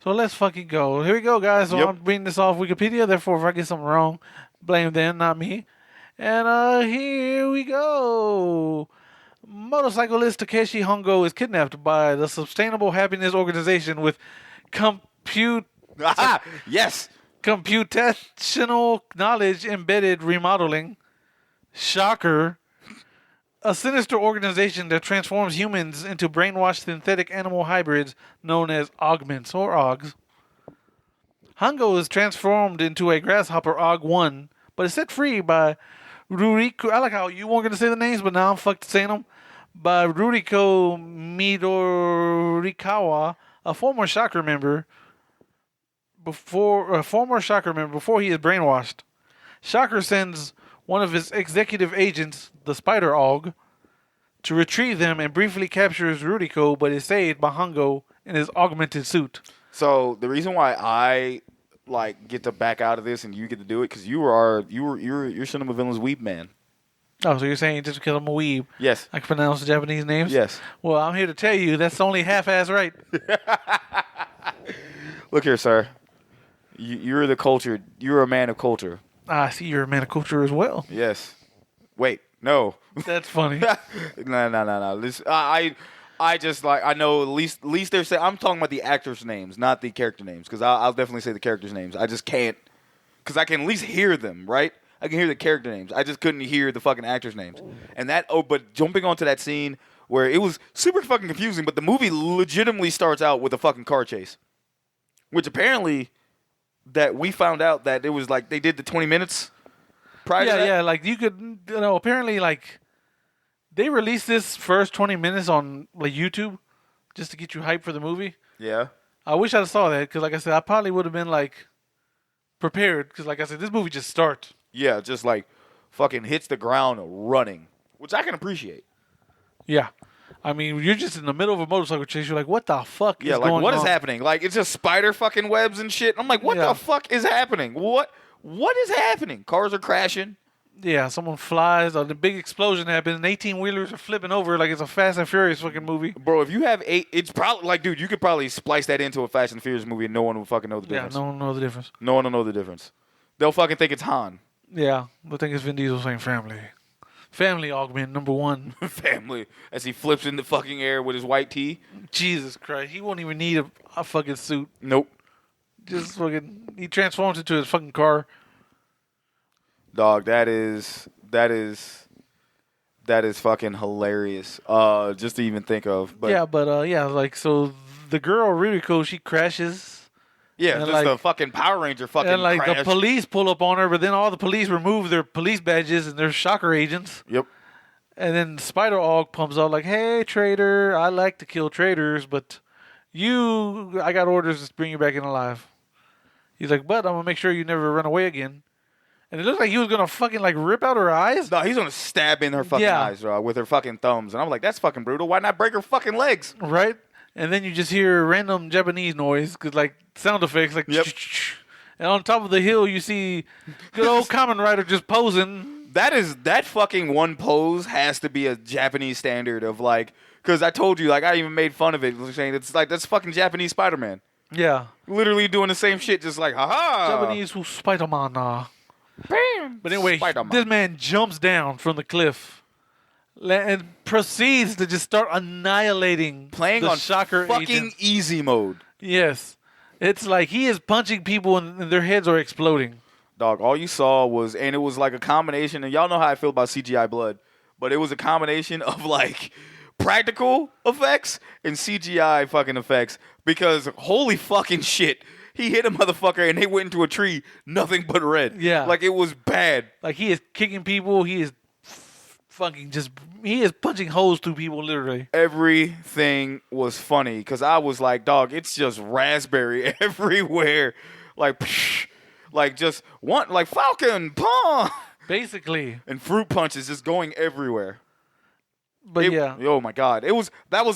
So let's fucking go. Here we go, guys. So Yep. I'm reading this off Wikipedia. Therefore, if I get something wrong, blame them, not me. And here we go. Motorcyclist Takeshi Hongo is kidnapped by the Sustainable Happiness Organization with Yes. computational knowledge embedded remodeling. Shocker. A sinister organization that transforms humans into brainwashed synthetic animal hybrids known as augments or Augs. Hongo is transformed into a grasshopper Aug-1, but is set free by Ruriko. I like how you weren't going to say the names, but now I'm fucked saying them. By Ruriko Midorikawa, a former Shocker member. Before he is brainwashed. Shocker sends one of his executive agents, the Spider Aug, to retrieve them and briefly captures Ruriko, but is saved by Hongo in his augmented suit. So the reason why I get to back out of this and you get to do it because you're Cinema Villains weeb man. Oh, so you're saying just because I'm a weeb, Yes. I can pronounce the Japanese names? Yes. Well, I'm here to tell you that's only half-ass right. Look here, sir. You're the culture. You're a man of culture. I see you're a man of culture as well. Yes. Wait. No. That's funny. No. Listen, I just I know at least they're saying I'm talking about the actors' names, not the character names, because I'll definitely say the characters' names. I just can't, because I can at least hear them, right? I can hear the character names. I just couldn't hear the fucking actors' names. And but jumping onto that scene where it was super fucking confusing, but the movie legitimately starts out with a fucking car chase, which apparently that we found out that it was they did the 20 minutes prior to that. Yeah, you could, apparently, they released this first 20 minutes on, YouTube just to get you hyped for the movie. Yeah. I wish I saw that, because, like I said, I probably would have been, prepared, because, like I said, this movie just starts. Yeah, just, fucking hits the ground running, which I can appreciate. Yeah. I mean, you're just in the middle of a motorcycle chase. You're like, what the fuck is going on? Yeah, what is happening? It's just spider fucking webs and shit. I'm like, what the fuck is happening? What is happening? Cars are crashing. Yeah, someone flies. The big explosion happens. And 18-wheelers are flipping over like it's a Fast and Furious fucking movie. Bro, if you have it's probably, dude, you could probably splice that into a Fast and Furious movie and no one will fucking know the difference. Yeah, no one knows the difference. No one will know the difference. They'll fucking think it's Han. Yeah, they'll think it's Vin Diesel saying family. Family augment number 1. Family. As he flips in the fucking air with his white tee. Jesus Christ. He won't even need a fucking suit. Nope. Just fucking, he transforms into his fucking car. Dog, that is fucking hilarious. Just to even think of. But so the girl Ruriko, she crashes. Yeah, and just the fucking Power Ranger fucking and crash. the police pull up on her, but then all the police remove their police badges and their Shocker agents. Yep. And then Spider Aug pumps out like, "Hey, traitor, I like to kill traitors, but I got orders to bring you back in alive." He's like, "But I'm gonna make sure you never run away again." And it looks like he was gonna fucking rip out her eyes. No, he's gonna stab in her fucking eyes with her fucking thumbs. And I'm like, that's fucking brutal. Why not break her fucking legs? Right? And then you just hear random Japanese noise, sound effects, Yep. And on top of the hill, you see good old Kamen Rider just posing. That fucking one pose has to be a Japanese standard of because I told you, I even made fun of it, saying it's that's fucking Japanese Spider-Man. Yeah. Literally doing the same shit, just haha. Japanese who's Spider-Man. Bam! But anyway, Spider-Man. this man jumps down from the cliff and proceeds to just start annihilating Playing the on Shocker fucking agents. easy mode. Yes. It's like he is punching people and their heads are exploding. Dog, all you saw was, and it was a combination, and y'all know how I feel about CGI blood, but it was a combination of practical effects and CGI fucking effects because holy fucking shit. He hit a motherfucker and they went into a tree, nothing but red. Yeah. Like, it was bad. Like, he is kicking people. He is he is punching holes through people, literally. Everything was funny because I was like, dog, it's just raspberry everywhere. Like, psh, like just one, like Falcon, paw. Basically. And fruit punches just going everywhere. But yeah. Oh my God. That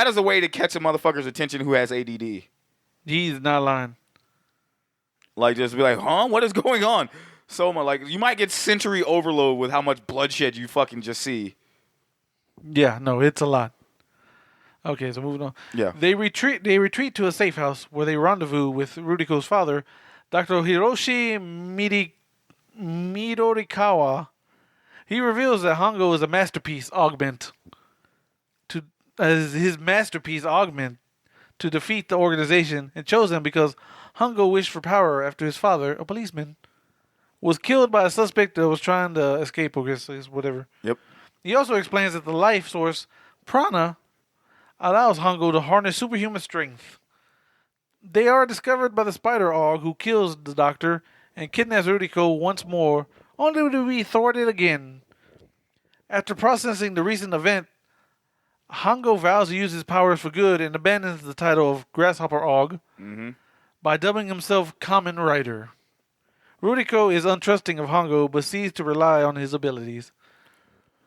is a way to catch a motherfucker's attention who has ADD. He's not lying. Like, just be like, huh? What is going on? So much. Like, you might get sensory overload with how much bloodshed you fucking just see. Yeah, no, it's a lot. Okay, so moving on. Yeah. They retreat to a safe house where they rendezvous with Ruriko's father, Dr. Hiroshi Midorikawa. He reveals that Hongo is a masterpiece augment to defeat the organization, and chose him because Hongo wished for power after his father, a policeman, was killed by a suspect that was trying to escape, or whatever. Yep. He also explains that the life source, prana, allows Hongo to harness superhuman strength. They are discovered by the spider aug who kills the doctor and kidnaps Ruriko once more, only to be thwarted again. After processing the recent event, Hongo vows to use his powers for good and abandons the title of Grasshopper Aug by dubbing himself Kamen Rider. Ruriko is untrusting of Hongo, but sees to rely on his abilities.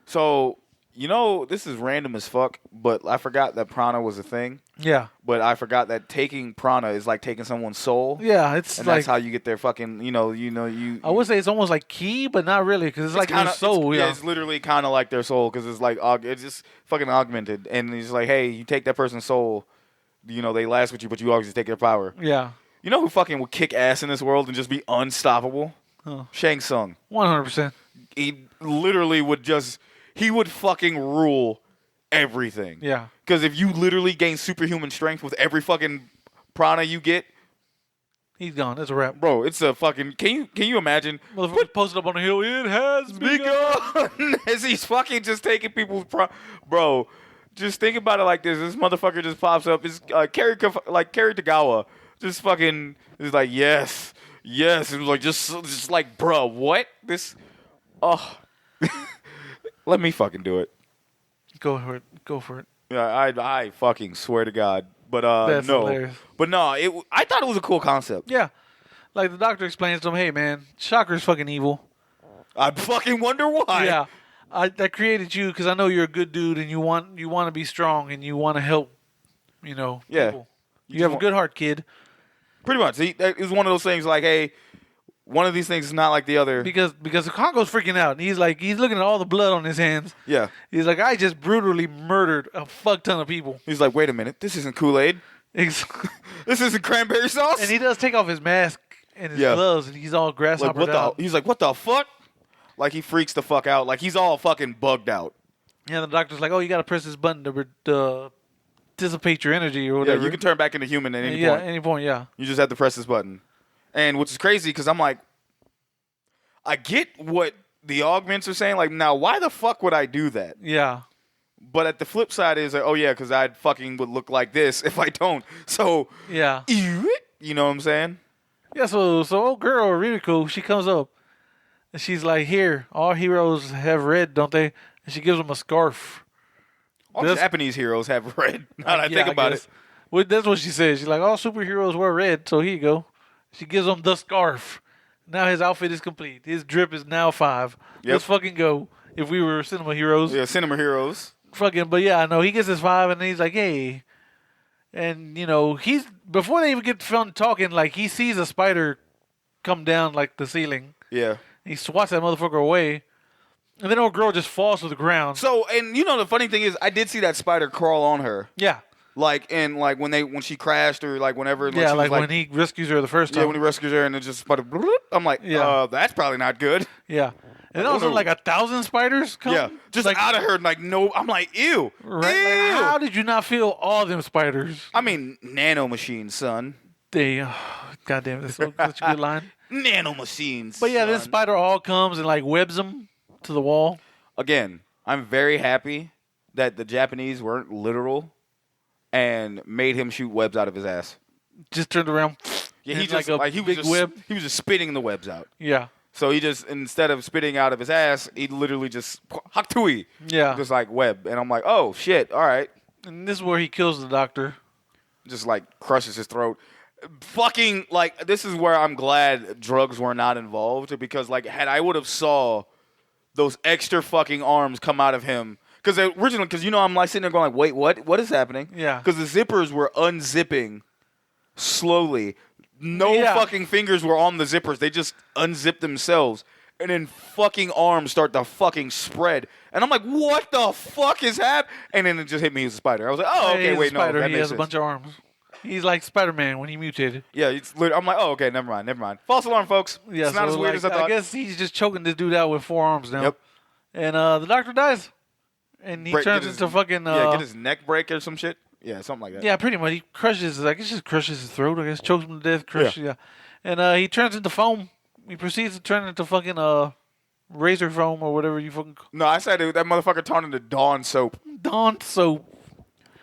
So, this is random as fuck, but I forgot that prana was a thing. Yeah. But I forgot that taking prana is like taking someone's soul. Yeah, it's and like... that's how you get their fucking, I would say it's almost like ki, but not really, because it's like kinda, their soul. It's literally kind of like their soul, because it's like, it's just fucking augmented. And it's like, hey, you take that person's soul, they last with you, but you always take their power. Yeah. You know who fucking would kick ass in this world and just be unstoppable? Huh. Shang Tsung. 100%. He literally he would fucking rule everything. Yeah. Because if you literally gain superhuman strength with every fucking prana you get, he's gone. That's a wrap. bro, it's a fucking... Can you imagine? Motherfucker posted up on the hill. It has begun. As he's fucking just taking people's... Bro, just think about it like this. This motherfucker just pops up. It's Kerry Tagawa. Just fucking... It's like, yes. It was like, just like, bro, what? This... Oh... Let me fucking do it. Go for it. Yeah, I fucking swear to God. But That's no. hilarious. But no, I thought it was a cool concept. Yeah. Like the doctor explains to him, hey man, Shocker's fucking evil. I fucking wonder why. Yeah. I created you because I know you're a good dude and you want to be strong and you want to help, Yeah. people. You have a good heart, kid. Pretty much. It was one of those things like, hey, one of these things is not like the other. Because Congo's freaking out. And he's looking at all the blood on his hands. Yeah. He's like, I just brutally murdered a fuck ton of people. He's like, wait a minute, this isn't Kool-Aid. This isn't cranberry sauce. And he does take off his mask and his gloves, and he's all grasshopper out. He's like, what the fuck? Like, he freaks the fuck out. Like, he's all fucking bugged out. Yeah, the doctor's like, oh, you got to press this button to dissipate your energy or whatever. Yeah, you can turn back into human at any point. Yeah, any point, yeah. You just have to press this button. And which is crazy, because I'm like, I get what the augments are saying. Like, now, why the fuck would I do that? Yeah. But at the flip side is like, oh, yeah, because I fucking would look like this if I don't. So, yeah. You know what I'm saying? Yeah, so old girl, Ruriko, she comes up. And she's like, here, all heroes have red, don't they? And she gives them a scarf. All Japanese heroes have red. Now that I think about it. Well, that's what she says. She's like, all superheroes wear red, so here you go. She gives him the scarf. Now his outfit is complete. His drip is now 5. Yep. Let's fucking go. If we were cinema heroes. Yeah, cinema heroes. Fucking, but yeah, no, he gets his 5 and he's like, hey. And, he's, before they even get done talking, like, he sees a spider come down, like, the ceiling. Yeah. He swats that motherfucker away. And then old girl just falls to the ground. So, and the funny thing is, I did see that spider crawl on her. Yeah. Like, and like when she crashed or like whenever. Yeah, like when he rescues her the first time. Yeah, when he rescues her and it just sputtered. I'm like, that's probably not good. Yeah. And also like 1,000 spiders come. Yeah, just like, out of her. Like, no, I'm like, ew. Right? Ew. Like, how did you not feel all them spiders? I mean, nano machines, son. Goddamn, that's such a good line. Nano machines. But yeah, son. this spider all comes and like webs them to the wall. Again, I'm very happy that the Japanese weren't literal and made him shoot webs out of his ass. Just turned around. Yeah, and he just like a he was big just web. he was just spitting the webs out. Yeah. So he just, instead of spitting out of his ass, he literally just haktui. Yeah. Just like web. And I'm like, oh shit, all right. And this is where he kills the doctor. Just like crushes his throat. Fucking like, this is where I'm glad drugs were not involved, because like had I would have saw those extra fucking arms come out of him, because originally, because I'm like sitting there going like, wait, what is happening? Yeah. Because the zippers were unzipping slowly. No Yeah. fucking fingers were on the zippers. They just unzipped themselves. And then fucking arms start to fucking spread. And I'm like, what the fuck is happening? And then it just hit me as a spider. I was like, oh, okay, He's wait, a spider. no, that He makes has sense. a bunch of arms. He's like Spider-Man when he mutated. Yeah, I'm like, oh, okay, never mind. False alarm, folks. Yeah, it's not so as weird as I like, thought. I guess he's just choking this dude out with 4 arms now. Yep. And the doctor dies. And he turns into fucking... get his neck break or some shit. Yeah, something like that. Yeah, pretty much. He crushes, I guess, just crushes his throat. I guess chokes him to death. Crushes, yeah. And he turns into foam. He proceeds to turn into fucking razor foam or whatever you fucking No, I said that motherfucker turned into Dawn soap. Dawn soap.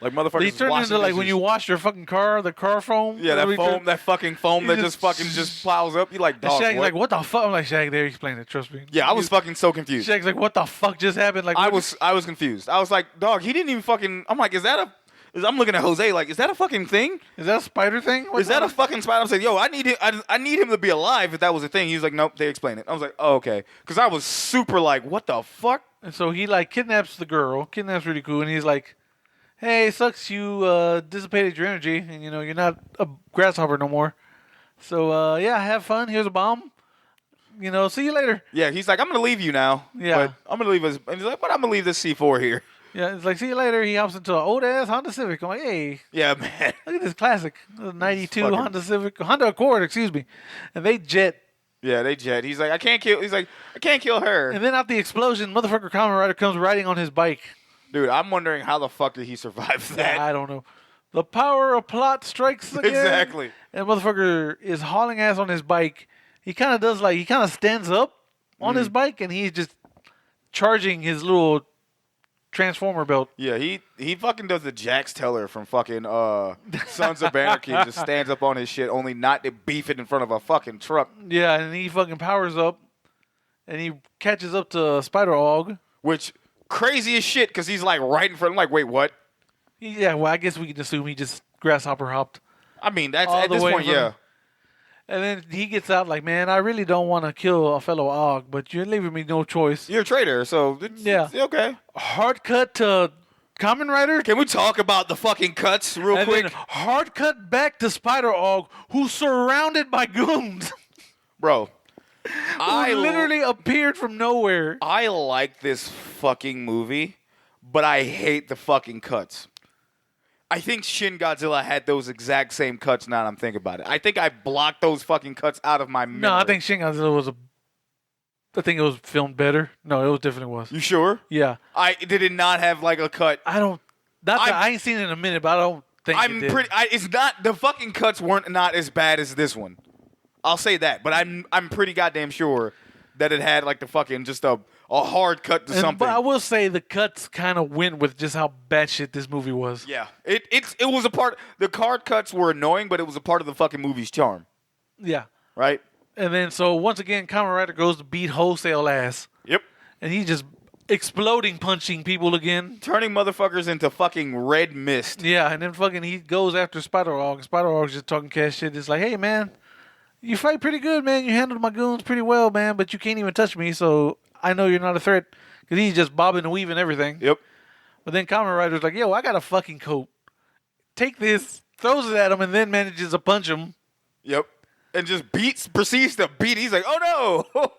Like motherfuckers. He turned into like when you wash your fucking car, the car foam. Yeah, that foam, that fucking foam He that just- just fucking just piles up. You like, And dog, Shag's what? like, what the fuck? I'm like, Shag, there, explain it. Trust me. Yeah, I was fucking so confused. Shag's like, what the fuck just happened? Like, I what- was confused. I was like, dog, he didn't even fucking. I'm like, I'm looking at Jose like, is that a fucking thing? Is that a spider thing? Is that a fucking spider? I'm saying, yo, I need him to be alive if that was a thing. He was like, nope, they explain it. I was like, oh, okay. Because I was super like, what the fuck? And so he like kidnaps the girl. Kidnaps really cool, and he's like, "Hey, sucks you dissipated your energy, and you're not a grasshopper no more. So yeah, have fun. Here's a bomb. See you later." Yeah, he's like, I'm gonna leave you now. Yeah. but I'm gonna leave us. And he's like, but I'm gonna leave this C4 here. Yeah, it's like, see you later. He hops into an old ass Honda Civic. I'm like, hey, Yeah, man. look at this classic, the '92 fucking- Honda Accord, excuse me, and they jet. Yeah, they jet. He's like, I can't kill. He's like, I can't kill her. And then after the explosion, motherfucker Kamen Rider comes riding on his bike. Dude, I'm wondering how the fuck did he survive that? I don't know. The power of plot strikes again. Exactly. And motherfucker is hauling ass on his bike. He kind of stands up on his bike, and he's just charging his little transformer belt. Yeah, he fucking does the Jax Teller from fucking Sons of Anarchy. Just stands up on his shit, only not to beef it in front of a fucking truck. Yeah, and he fucking powers up, and he catches up to Spider-Og. Which, crazy as shit, because he's like right in front. I'm like, wait, what? Yeah, well, I guess we can assume he just grasshopper hopped. I mean, that's All at the this way point, from- yeah. And then he gets out like, man, I really don't want to kill a fellow Og, but you're leaving me no choice. You're a traitor, so it's okay. Hard cut to Kamen Rider. Can we talk about the fucking cuts real And quick? then hard cut back to Spider-Og, who's surrounded by goons. Bro, Who literally appeared from nowhere. I like this fucking movie, but I hate the fucking cuts. I think Shin Godzilla had those exact same cuts now that I'm thinking about it. I think I blocked those fucking cuts out of my memory. No, I think Shin Godzilla I think it was filmed better. No, it was definitely was. You sure? Yeah. Did it not have like a cut? I ain't seen it in a minute, but I don't think it did. It's not, the fucking cuts weren't not as bad as this one. I'll say that, but I'm pretty goddamn sure that it had like the fucking just a hard cut to something. But I will say the cuts kind of went with just how batshit this movie was. Yeah, it was a part. The card cuts were annoying, but it was a part of the fucking movie's charm, Yeah. right? And then so once again, Kamen Rider goes to beat wholesale ass, Yep. and he's just exploding, punching people again. Turning motherfuckers into fucking red mist. Yeah, and then fucking he goes after Spider-Og. Spider-Og's just talking cash shit. It's like, hey man, you fight pretty good, man. You handled my goons pretty well, man. But you can't even touch me, so I know you're not a threat. Because he's just bobbing and weaving everything. Yep. But then Kamen Rider's like, yo, I got a fucking coat. Take this, throws it at him, and then manages to punch him. Yep. And just proceeds to beat. He's like, oh no.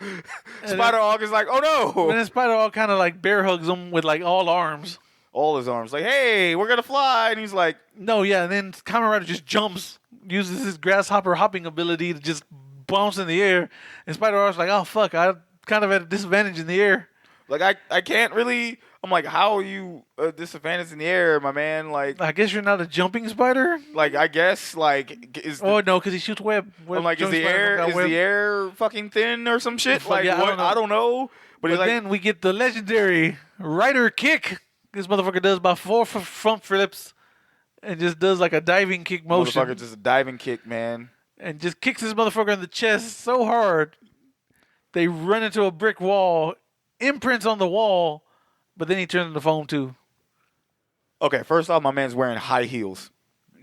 Spider-Og is like, oh no. And then Spider-Og kind of like bear hugs him with like all arms. All his arms. Like, hey, we're going to fly. And he's like, No, yeah, and then Kamen Rider just jumps, uses his grasshopper hopping ability to just bounce in the air. And Spider-Og's like, oh fuck, I'm kind of at a disadvantage in the air. like, I can't really. I'm like, how are you disadvantaged in the air, my man? Like, I guess you're not a jumping spider? I guess, like, is Oh, no, because he shoots web. I'm like, is the air fucking thin or some shit? Fuck, Like, yeah, what? I don't know. But But he's like, then we get the legendary Rider kick. This motherfucker does about 4 front flips and just does like a diving kick motion. Motherfucker just a diving kick, man. And just kicks this motherfucker in the chest so hard. They run into a brick wall, imprints on the wall, but then he turns into foam too. Okay, first off, my man's wearing high heels.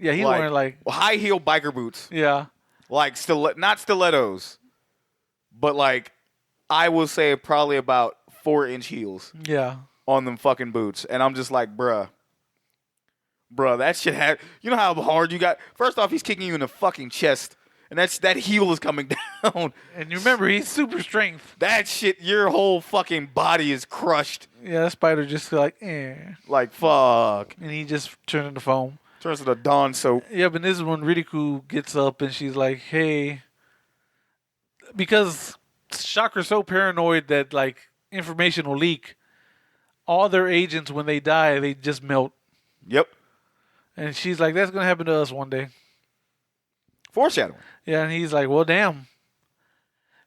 Yeah, he's wearing like high heel biker boots. Yeah. Like not stilettos, but like I will say probably about 4-inch heels. Yeah. On them fucking boots. And I'm just like, bruh, that shit you know how hard you got? First off, he's kicking you in the fucking chest. And that heel is coming down. And you remember, he's super strength. That shit, your whole fucking body is crushed. Yeah, that spider just like, eh. Like, fuck. And he just turned into foam. Turns into Dawn soap. Yeah, but this is when Riddiku gets up and she's like, hey. Because Shocker's so paranoid that, like, information will leak. All their agents, when they die, they just melt. Yep. And she's like, that's going to happen to us one day. Foreshadowing. Yeah, and he's like, well, damn.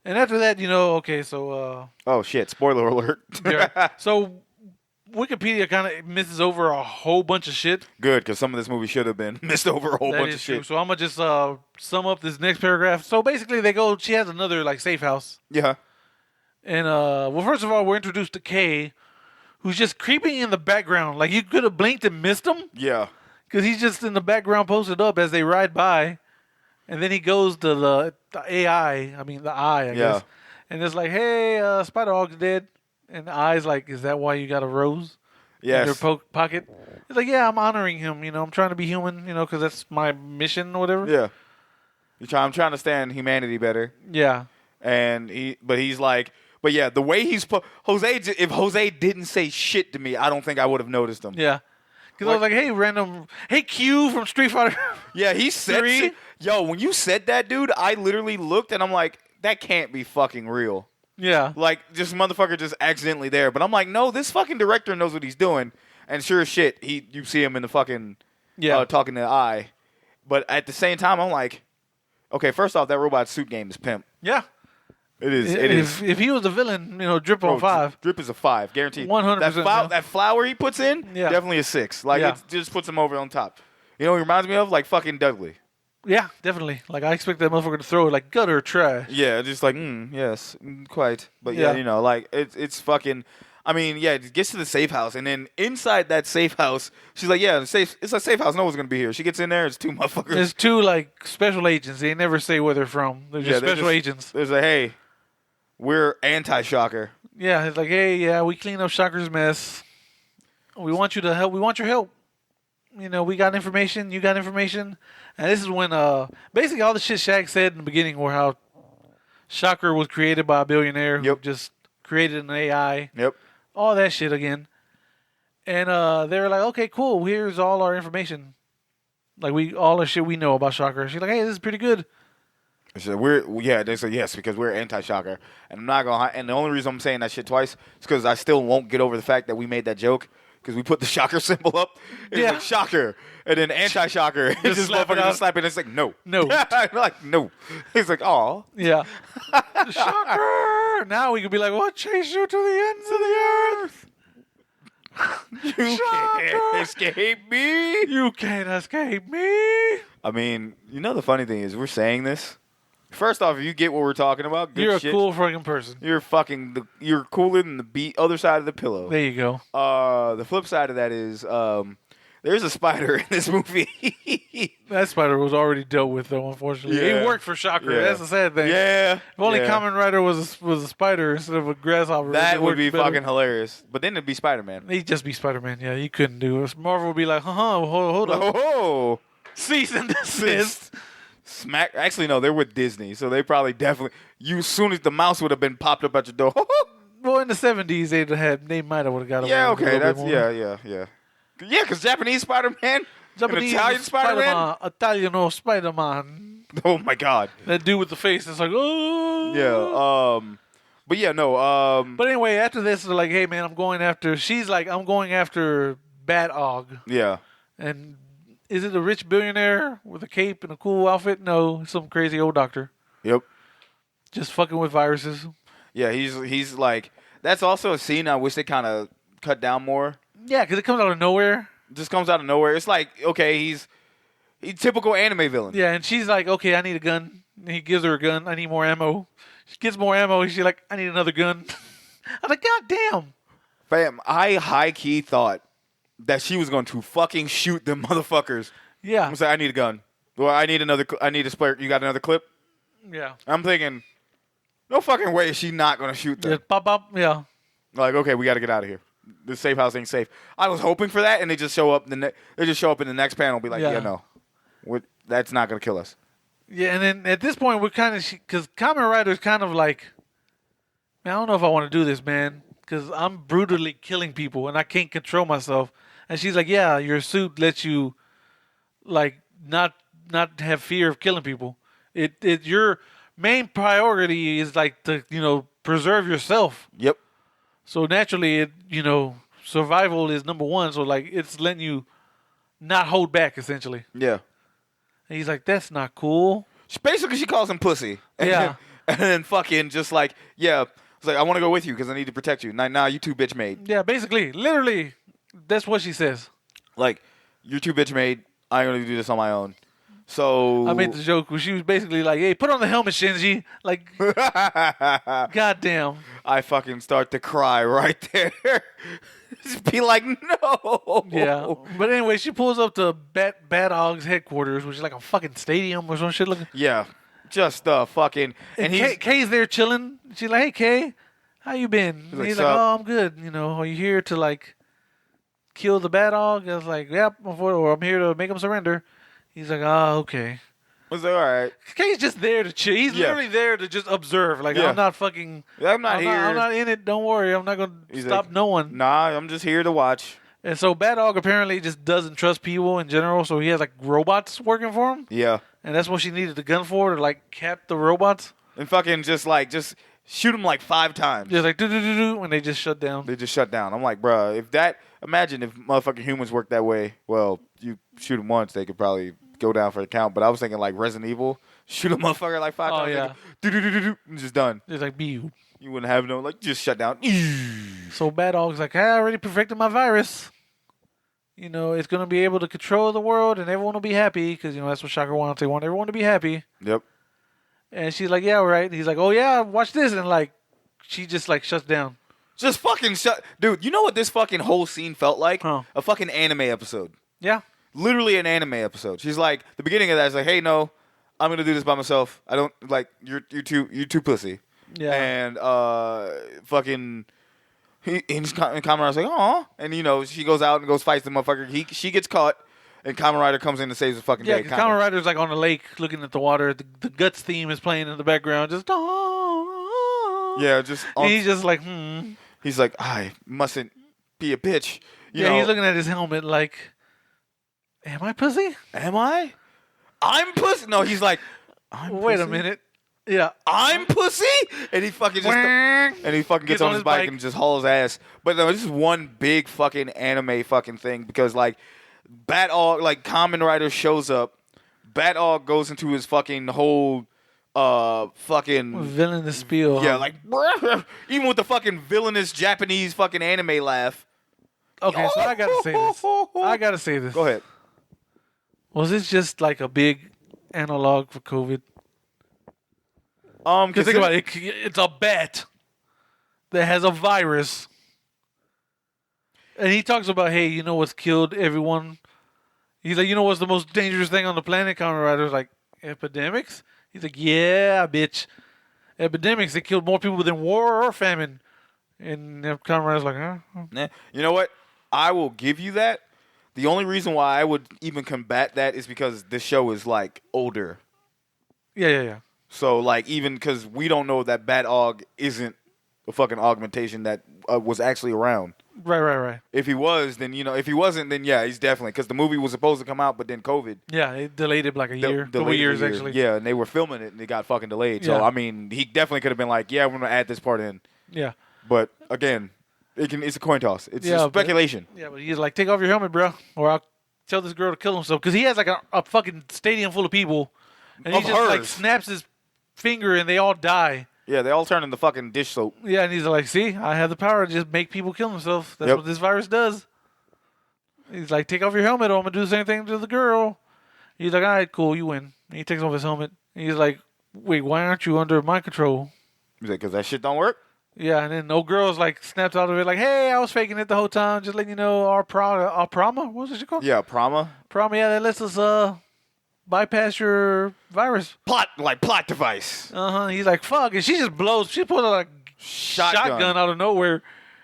And after that, okay, so... oh, shit. Spoiler alert. yeah. So, Wikipedia kind of misses over a whole bunch of shit. Good, because some of this movie should have been missed over a whole bunch of shit. True. So, I'm going to just sum up this next paragraph. So, basically, she has another, like, safe house. Yeah. And, well, first of all, we're introduced to Kay, who's just creeping in the background. Like, you could have blinked and missed him. Yeah. Because he's just in the background posted up as they ride by. And then he goes to the AI, the eye, I guess. And it's like, hey, Spider-Hog's dead. And the eye's like, is that why you got a rose yes. in your pocket? He's like, yeah, I'm honoring him. I'm trying to be human, because that's my mission or whatever. Yeah. I'm trying to understand humanity better. Yeah. And he's like, but yeah, the way he's if Jose didn't say shit to me, I don't think I would have noticed him. Yeah. Because I was like, hey, Q from Street Fighter. Yeah, he said, yo, when you said that, dude, I literally looked and I'm like, that can't be fucking real. Yeah. Like, just motherfucker just accidentally there. But I'm like, no, this fucking director knows what he's doing. And sure as shit, you see him in the fucking, talking to the eye. But at the same time, I'm like, okay, first off, that robot suit game is pimp. Yeah. It is. If he was a villain, Drip on 5. Drip is a 5, guaranteed. 100%. That flower he puts in, definitely a 6. Like, it just puts him over on top. You know what he reminds me of? Like fucking Dudley. Yeah, definitely. Like, I expect that motherfucker to throw it like gutter trash. Yeah, just like, yes, quite. But yeah, like, it's fucking... it gets to the safe house, and then inside that safe house, she's like, yeah, it's a safe house, no one's going to be here. She gets in there, it's 2 motherfuckers. There's 2, like, special agents. They never say where they're from. They're just special agents. There's a, hey, we're anti-Shocker. Yeah, it's like, hey, we clean up Shocker's mess. We want you to help. We want your help. We got information. You got information. And this is when, basically all the shit Shaq said in the beginning were how Shocker was created by a billionaire who just created an AI. Yep. All that shit again. And they were like, okay, cool. Here's all our information. Like, all the shit we know about Shocker. She's like, hey, this is pretty good. So they said yes because we're anti-Shocker. And I'm not going to, and the only reason I'm saying that shit twice is because I still won't get over the fact that we made that joke. Because we put the Shocker symbol up. It's like Shocker. And then anti-Shocker. It's just motherfucker just slap it. It's like, no. No. Like, no. He's like, aw. Yeah. Shocker. Now we could be like, what? Chase you to the ends of the earth. You can't escape me. You can't escape me. The funny thing is we're saying this. First off, if you get what we're talking about, good you're shit. A cool fucking person. You're cooler than the other side of the pillow. There you go. The flip side of that is there's a spider in this movie. That spider was already dealt with, though. Unfortunately, it worked for Shocker. Yeah. That's the sad thing. Yeah. If only Kamen Rider was a spider instead of a grasshopper. That would be fucking hilarious. But then it'd be Spider-Man. He'd just be Spider-Man. Yeah, you couldn't do it. Marvel would be like, hold up. Oh. Cease and desist. Smack. Actually, no, they're with Disney, so they probably definitely. As soon as the mouse would have been popped up at your door. Well, in the 70s, they might have got away. Yeah, okay, yeah. Yeah, because Japanese Spider-Man, Italian Spider-Man, Italian Spider-Man. Oh my God, that dude with the face is like, oh. Yeah. But yeah, no. But anyway, after this, they're like, hey man, I'm going after Bat Og. Yeah. And. Is it a rich billionaire with a cape and a cool outfit? No, some crazy old doctor. Yep. Just fucking with viruses. Yeah, he's like, that's also a scene I wish they kind of cut down more. Yeah, because it comes out of nowhere. Just comes out of nowhere. It's like, okay, he's typical anime villain. Yeah, and she's like, okay, I need a gun. And he gives her a gun. I need more ammo. She gets more ammo. And she's like, I need another gun. I was like, God damn. Fam, I high-key thought that she was going to fucking shoot them motherfuckers. Yeah. I was like, I need a gun. Well, I need a spare. You got another clip? Yeah. I'm thinking, no fucking way is she not going to shoot them. Yeah, pop, pop. Yeah. Like, okay, we got to get out of here. The safe house ain't safe. I was hoping for that, and they just show up. They just show up in the next panel, and be like, yeah no, that's not going to kill us. Yeah, and then at this point, we're kind of, because Kamen Rider's kind of like, man, I don't know if I want to do this, man, because I'm brutally killing people, and I can't control myself. And she's like, yeah, your suit lets you, like, not have fear of killing people. Your main priority is, like, to, preserve yourself. Yep. So naturally, survival is number one. So, like, it's letting you not hold back, essentially. Yeah. And he's like, that's not cool. Basically, she calls him pussy. And Yeah. and then fucking just like, yeah. It's like, I want to go with you because I need to protect you. Nah, you too bitch made. Yeah, basically, literally, that's what she says. Like, you're too bitch made. I'm going to do this on my own. So. I made the joke where she was basically like, hey, put on the helmet, Shinji. Like, goddamn. I fucking start to cry right there. Just be like, no. Yeah. But anyway, she pulls up to Bad Og's headquarters, which is like a fucking stadium or some shit looking. Yeah. Just fucking. And Kay's there chilling. She's like, hey, Kay, how you been? And he's like, oh, I'm good. Are you here to, like, kill the Bad Og? I was like, yep, or I'm here to make him surrender. He's like, oh, okay. I was like, all right. Kay's just there to chill. He's literally there to just observe. Like, I'm not fucking. I'm not here. I'm not in it. Don't worry. I'm not going to stop no one. Nah, I'm just here to watch. And so Bad Og apparently just doesn't trust people in general. So he has, like, robots working for him. Yeah. And that's what she needed the gun for, to, like, cap the robots. And fucking just shoot them like 5 times. Just like, do, and they just shut down. They just shut down. I'm like, bruh, imagine if motherfucking humans work that way. Well, you shoot them once, they could probably go down for the count. But I was thinking like Resident Evil, shoot a motherfucker like 5 times. Yeah. Do, and just done. It's like, be You wouldn't have no, like, just shut down. So Bad Og's like, I already perfected my virus. It's going to be able to control the world and everyone will be happy because, that's what Shocker wants. They want everyone to be happy. Yep. And she's like, yeah, right. And he's like, oh, yeah, watch this. And, like, she just, like, shuts down. Just fucking shut. Dude, you know what this fucking whole scene felt like? Huh. A fucking anime episode. Yeah. Literally an anime episode. She's like, the beginning of that is like, hey, no, I'm going to do this by myself. I don't, like, you're too pussy. Yeah. And, fucking... Kamen Rider's like, aw. And, she goes out and goes fights the motherfucker. She gets caught, and Kamen Rider comes in and saves the fucking day. Yeah, because Kamen Rider's, like, on the lake looking at the water. The Guts theme is playing in the background. Just, yeah, just... And he's just like, He's like, I mustn't be a bitch. You yeah, know, he's looking at his helmet like, am I pussy? Am I? I'm pussy. No, he's like, Wait a minute. Yeah. I'm pussy? And he fucking gets on his bike and just hauls ass. But no, this is one big fucking anime fucking thing because like Bat Og, like Kamen Rider shows up. Bat Og goes into his fucking whole fucking villainous spiel. Yeah, like even with the fucking villainous Japanese fucking anime laugh. Okay, so I gotta say this. Go ahead. Was this just like a big analog for COVID? Because think about it, it's a bat that has a virus. And he talks about, hey, you know what's killed everyone? He's like, you know what's the most dangerous thing on the planet? Kamen Rider's like, epidemics? He's like, yeah, bitch. Epidemics, they killed more people than war or famine. And Kamen Rider's like, huh? You know what? I will give you that. The only reason why I would even combat that is because this show is, like, older. Yeah. So, like, even because we don't know that Bat Og isn't a fucking augmentation that was actually around. Right. If he was, then, if he wasn't, then, yeah, he's definitely. Because the movie was supposed to come out, but then COVID. Yeah, it delayed it like a year. Couple years, actually. Yeah, and they were filming it, and it got fucking delayed. So, Yeah. I mean, he definitely could have been like, yeah, we're going to add this part in. Yeah. But, again, it's a coin toss. It's Yeah, speculation. But he's like, take off your helmet, bro, or I'll tell this girl to kill himself. Because he has, like, a fucking stadium full of people. And he Of just, like, hers. snaps his finger, and they all die. Yeah, they all turn into fucking dish soap. Yeah, and he's like, see, I have the power to just make people kill themselves. That's Yep. what this virus does. He's like, take off your helmet or I'm going to do the same thing to the girl. He's like, all right, cool, you win. And he takes off his helmet. And he's like, wait, why aren't you under my control? He's like, because that shit don't work? Yeah, and then old girl's like, snaps out of it like, hey, I was faking it the whole time. Just letting you know our Prama? What was it called? Yeah, Prama. Prama, yeah, that lets us bypass your virus. Plot device. Uh-huh. He's like, fuck. And she just blows. She pulls a shotgun out of nowhere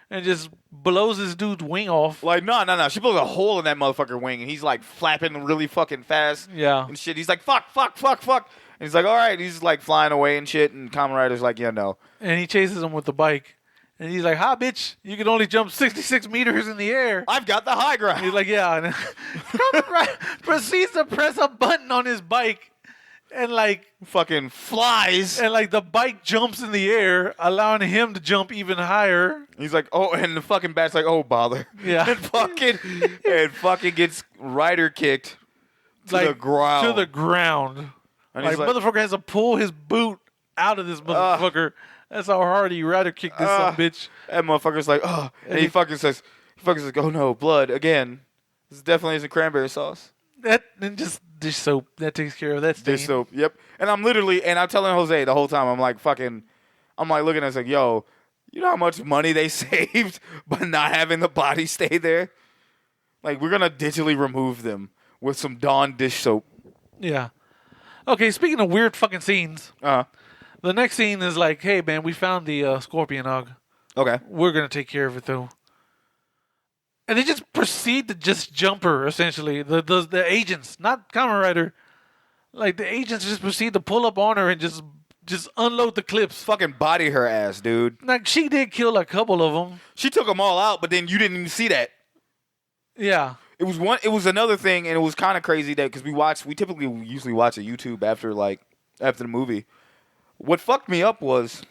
and just blows this dude's wing off. Like, no. She blows a hole in that motherfucker wing, and he's like flapping really fucking fast. Yeah. And shit. He's like, fuck. And he's like, all right. He's like flying away and shit. And Kamen Rider's like, yeah, no. And he chases him with the bike. And he's like, ha, bitch, you can only jump 66 meters in the air. I've got the high ground. He's like, yeah. And Kamen Rider proceeds to press a button on his bike. And like fucking flies. And like the bike jumps in the air, allowing him to jump even higher. He's like, oh, and the fucking bat's like, oh, bother. Yeah. And fucking gets Rider kicked to the ground. To the ground. And like, he's like, motherfucker has to pull his boot out of this motherfucker. That's how hard he Rider kicked this son of a bitch. That motherfucker's like, oh. And he fucking says, oh no, blood again. This definitely isn't cranberry sauce. That and just dish soap that takes care of that stain. Dish soap, yep. And I'm telling Jose the whole time. I'm like looking at it, like, yo, you know how much money they saved by not having the body stay there? Like, we're gonna digitally remove them with some Dawn dish soap. Yeah. Okay, speaking of weird fucking scenes, the next scene is like, hey man, we found the scorpion hog. Okay. We're gonna take care of it though. And they just proceed to just jump her, essentially. The agents, not Kamen Rider. Like, the agents just proceed to pull up on her and just unload the clips. Fucking body her ass, dude. Like, she did kill a couple of them. She took them all out, but then you didn't even see that. Yeah. It was another thing, and it was kind of crazy that, because we typically usually watch a YouTube after the movie. What fucked me up was,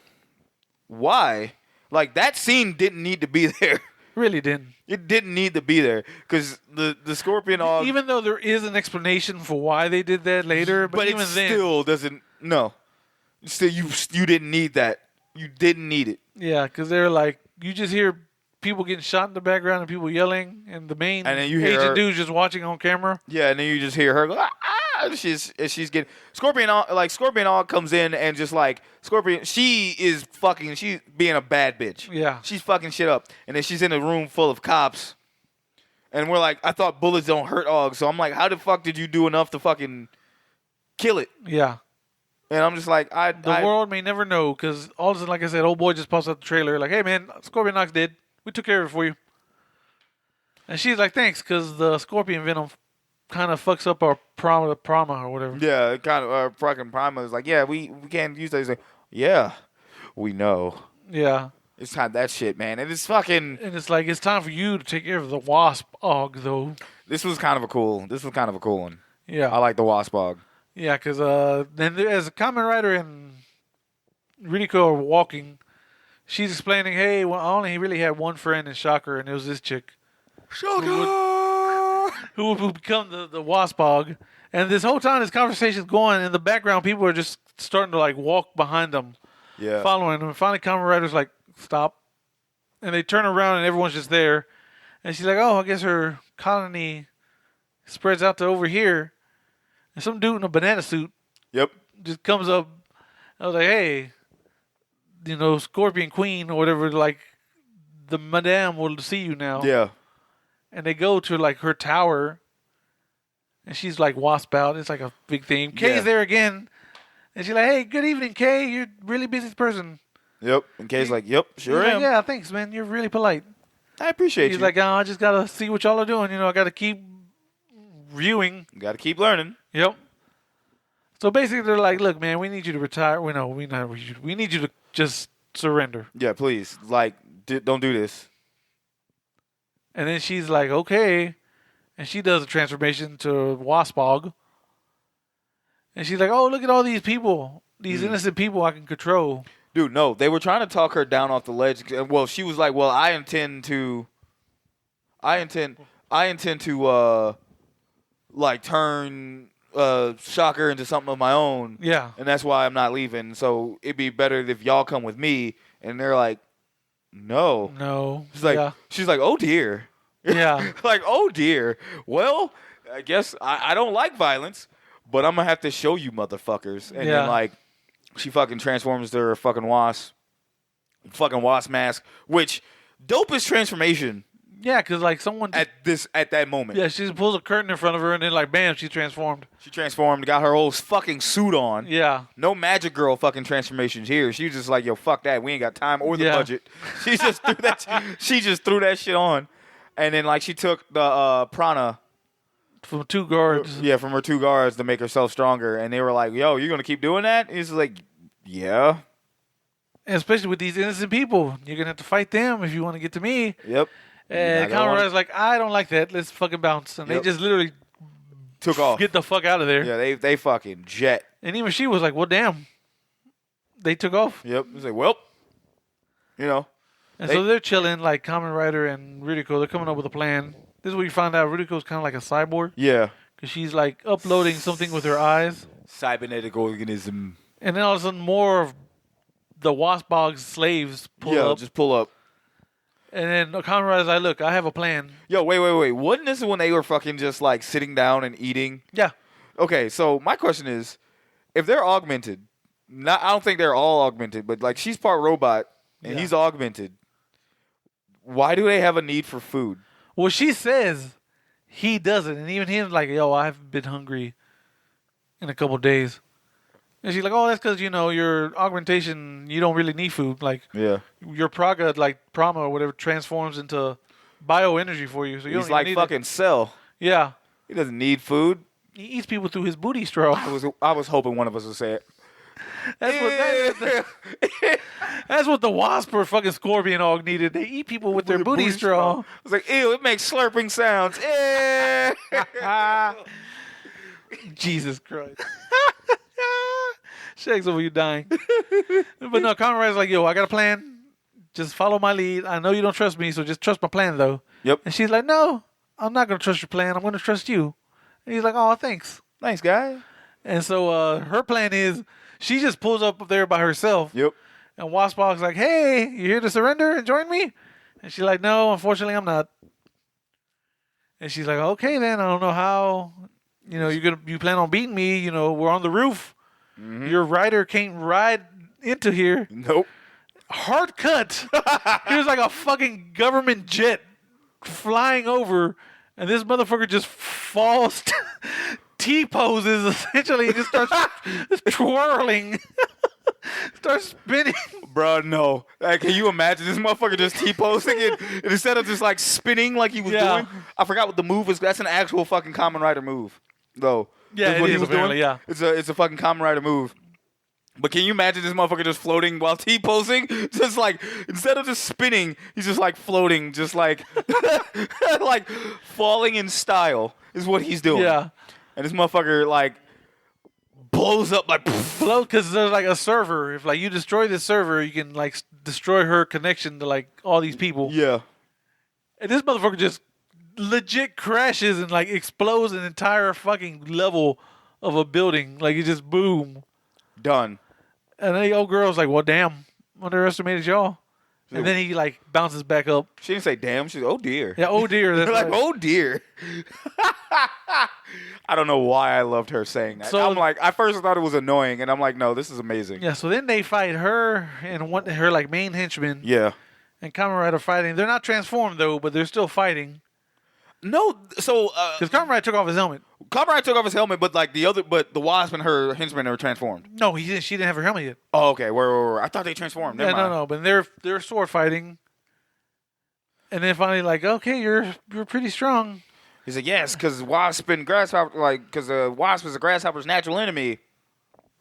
why? Like, that scene didn't need to be there. Really didn't. It didn't need to be there because the scorpion hog. Even though there is an explanation for why they did that later, but even it then, still doesn't. No, still you didn't need that. You didn't need it. Yeah, because they're like, you just hear people getting shot in the background and people yelling, and the main and then you hear agent dude's just watching on camera. Yeah, and then you just hear her go, ah! She's getting Scorpion hog comes in and just like Scorpion, she's being a bad bitch. Yeah, she's fucking shit up, and then she's in a room full of cops, and we're like, I thought bullets don't hurt hogs, so I'm like, how the fuck did you do enough to fucking kill it? Yeah. And I'm just like, the world may never know, because all of a sudden, like I said, old boy just pops out the trailer, like, hey man, Scorpion hog's dead. We took care of it for you. And she's like, thanks, because the scorpion venom kind of fucks up our Prama or whatever. Yeah, kind of. Fucking Prama is like, yeah, we can't use that. He's like, yeah, we know. Yeah. It's kind of that shit, man. And it's fucking. And it's like, it's time for you to take care of the wasp hog, though. This was kind of a cool one. Yeah. I like the wasp hog. Yeah, because then as Kamen Rider and Ridiko are walking, she's explaining, hey, well, I only really had one friend in Shocker, and it was this chick. Shocker! Who would become the wasp hog. And this whole time this conversation's going, in the background, people are just starting to, like, walk behind them. Yeah. Following them. And finally, Kamen Rider's like, stop. And they turn around, and everyone's just there. And she's like, oh, I guess her colony spreads out to over here. And some dude in a banana suit just comes up. I was like, hey, Scorpion Queen or whatever, like, the madame will see you now. Yeah. And they go to, like, her tower. And she's, like, wasp out. It's like a big theme. Kay's there again. And she's like, hey, good evening, Kay. You're a really busy person. Yep. And Kay's like, yep, sure am. Like, yeah, thanks, man. You're really polite. I appreciate you. He's like, oh, I just got to see what y'all are doing. I got to keep viewing. Got to keep learning. Yep. So basically, they're like, look, man, we need you to retire. We need you to just surrender. Yeah, please. Like, don't do this. And then she's like, okay. And she does a transformation to Wasp Hog. And she's like, oh, look at all these people. These innocent people I can control. Dude, no. They were trying to talk her down off the ledge. Well, she was like, well, I intend to, like, turn Shocker into something of my own. Yeah. And that's why I'm not leaving. So it'd be better if y'all come with me. And they're like, no. No. She's like, oh, dear. Yeah. Like, oh dear. Well, I guess I don't like violence, but I'm gonna have to show you motherfuckers. And Yeah. then like she fucking transforms to her fucking wasp mask, which dopest transformation Yeah, because like someone. at that moment. Yeah, she pulls a curtain in front of her, and then like bam, she's transformed. She transformed, got her whole fucking suit on. Yeah. No magic girl fucking transformations here. She was just like, yo, fuck that. We ain't got time or the Yeah. budget. She just threw that. She just threw that shit on, and then like she took the prana, From 2 guards. yeah, from her 2 guards to make herself stronger, and they were like, yo, you're gonna keep doing that? And he's like, yeah, And especially with these innocent people, you're gonna have to fight them if you want to get to me. yep. And Not gonna Kamen wanna- Rider's like, I don't like that. Let's fucking bounce. And Yep. they just literally Took off. get the fuck out of there. Yeah, they fucking jet. And even she was like, well, damn. They took off. Yep. He's like, well, you know, And They- so they're chilling, like Kamen Rider and Ridiko. They're coming up with a plan. This is where you find out Ridiko's kind of like a cyborg. yeah, Because she's like uploading something with her eyes. cybernetic organism. And then all of a sudden, more of the Wasp Bog's slaves pull Yeah, up. just pull up. And then Kamen Rider's like, look, I have a plan. Yo, wait. Wasn't this when they were fucking just like sitting down and eating? Yeah. Okay, so my question is, if they're augmented, I don't think they're all augmented, but like she's part robot and Yeah. he's augmented. Why do they have a need for food? Well, she says he doesn't. And even him like, yo, I've been hungry in a couple of days. And she's like, oh, that's because, your augmentation, you don't really need food. Like, Yeah, your Praga, like Prama or whatever, transforms into bioenergy for you. So you he's don't like even need fucking Cell. it. Yeah. He doesn't need food. He eats people through his booty straw. I was hoping one of us would say it. That's what the Wasp or fucking Scorpion Aug needed. They eat people with their booty straw. I was like, ew, it makes slurping sounds. Jesus Christ. Shakes over you dying. But no, Kamen Rider's like, yo, I got a plan. Just follow my lead. I know you don't trust me, so just trust my plan, though. Yep. And she's like, no, I'm not going to trust your plan. I'm going to trust you. And he's like, oh, thanks. Nice guy. And so her plan is she just pulls up there by herself. Yep. And Waspog's like, hey, you here to surrender and join me? And she's like, no, unfortunately, I'm not. And she's like, okay, then. I don't know how. You plan on beating me. We're on the roof. Mm-hmm. Your rider can't ride into here. Nope. Hard cut. He was like a fucking government jet flying over, and this motherfucker just falls, T-poses essentially. He just starts twirling, starts spinning. Bro, no. Like, can you imagine this motherfucker just T-posing it and instead of just like spinning like he was Yeah. doing? I forgot what the move was. That's an actual fucking Kamen Rider move, though. Yeah, That's it what he is was apparently, doing. yeah. It's a fucking Kamen Rider move. But can you imagine this motherfucker just floating while T-posing? Just like, instead of just spinning, he's just like floating, just like, like falling in style is what he's doing. Yeah. And this motherfucker like blows up like, Blow, because there's like a server. If like you destroy this server, you can like destroy her connection to like all these people. yeah. And this motherfucker just legit crashes and like explodes an entire fucking level of a building. Like it just boom. Done. And then the old girl's like, well, damn, underestimated y'all. And then he like bounces back up. She didn't say damn. She's oh dear. Yeah, oh dear. That's like, right. oh dear. I don't know why I loved her saying that. So- I'm like, I first thought it was annoying, and I'm like, no, this is amazing. Yeah, so then they fight her and her like main henchman Yeah. and Kamen Rider fighting. They're not transformed though, but they're still fighting. No, so Because Kamen Rider took off his helmet. Kamen Rider took off his helmet, but like the Wasp and her henchman are transformed. No, he didn't. She didn't have her helmet yet. Oh, okay. Where? I thought they transformed. Never Yeah, mind. no. But they're sword fighting. And then finally, like, okay, you're pretty strong. He's like, yes, because Wasp and Grasshopper, like, because the Wasp is a Grasshopper's natural enemy.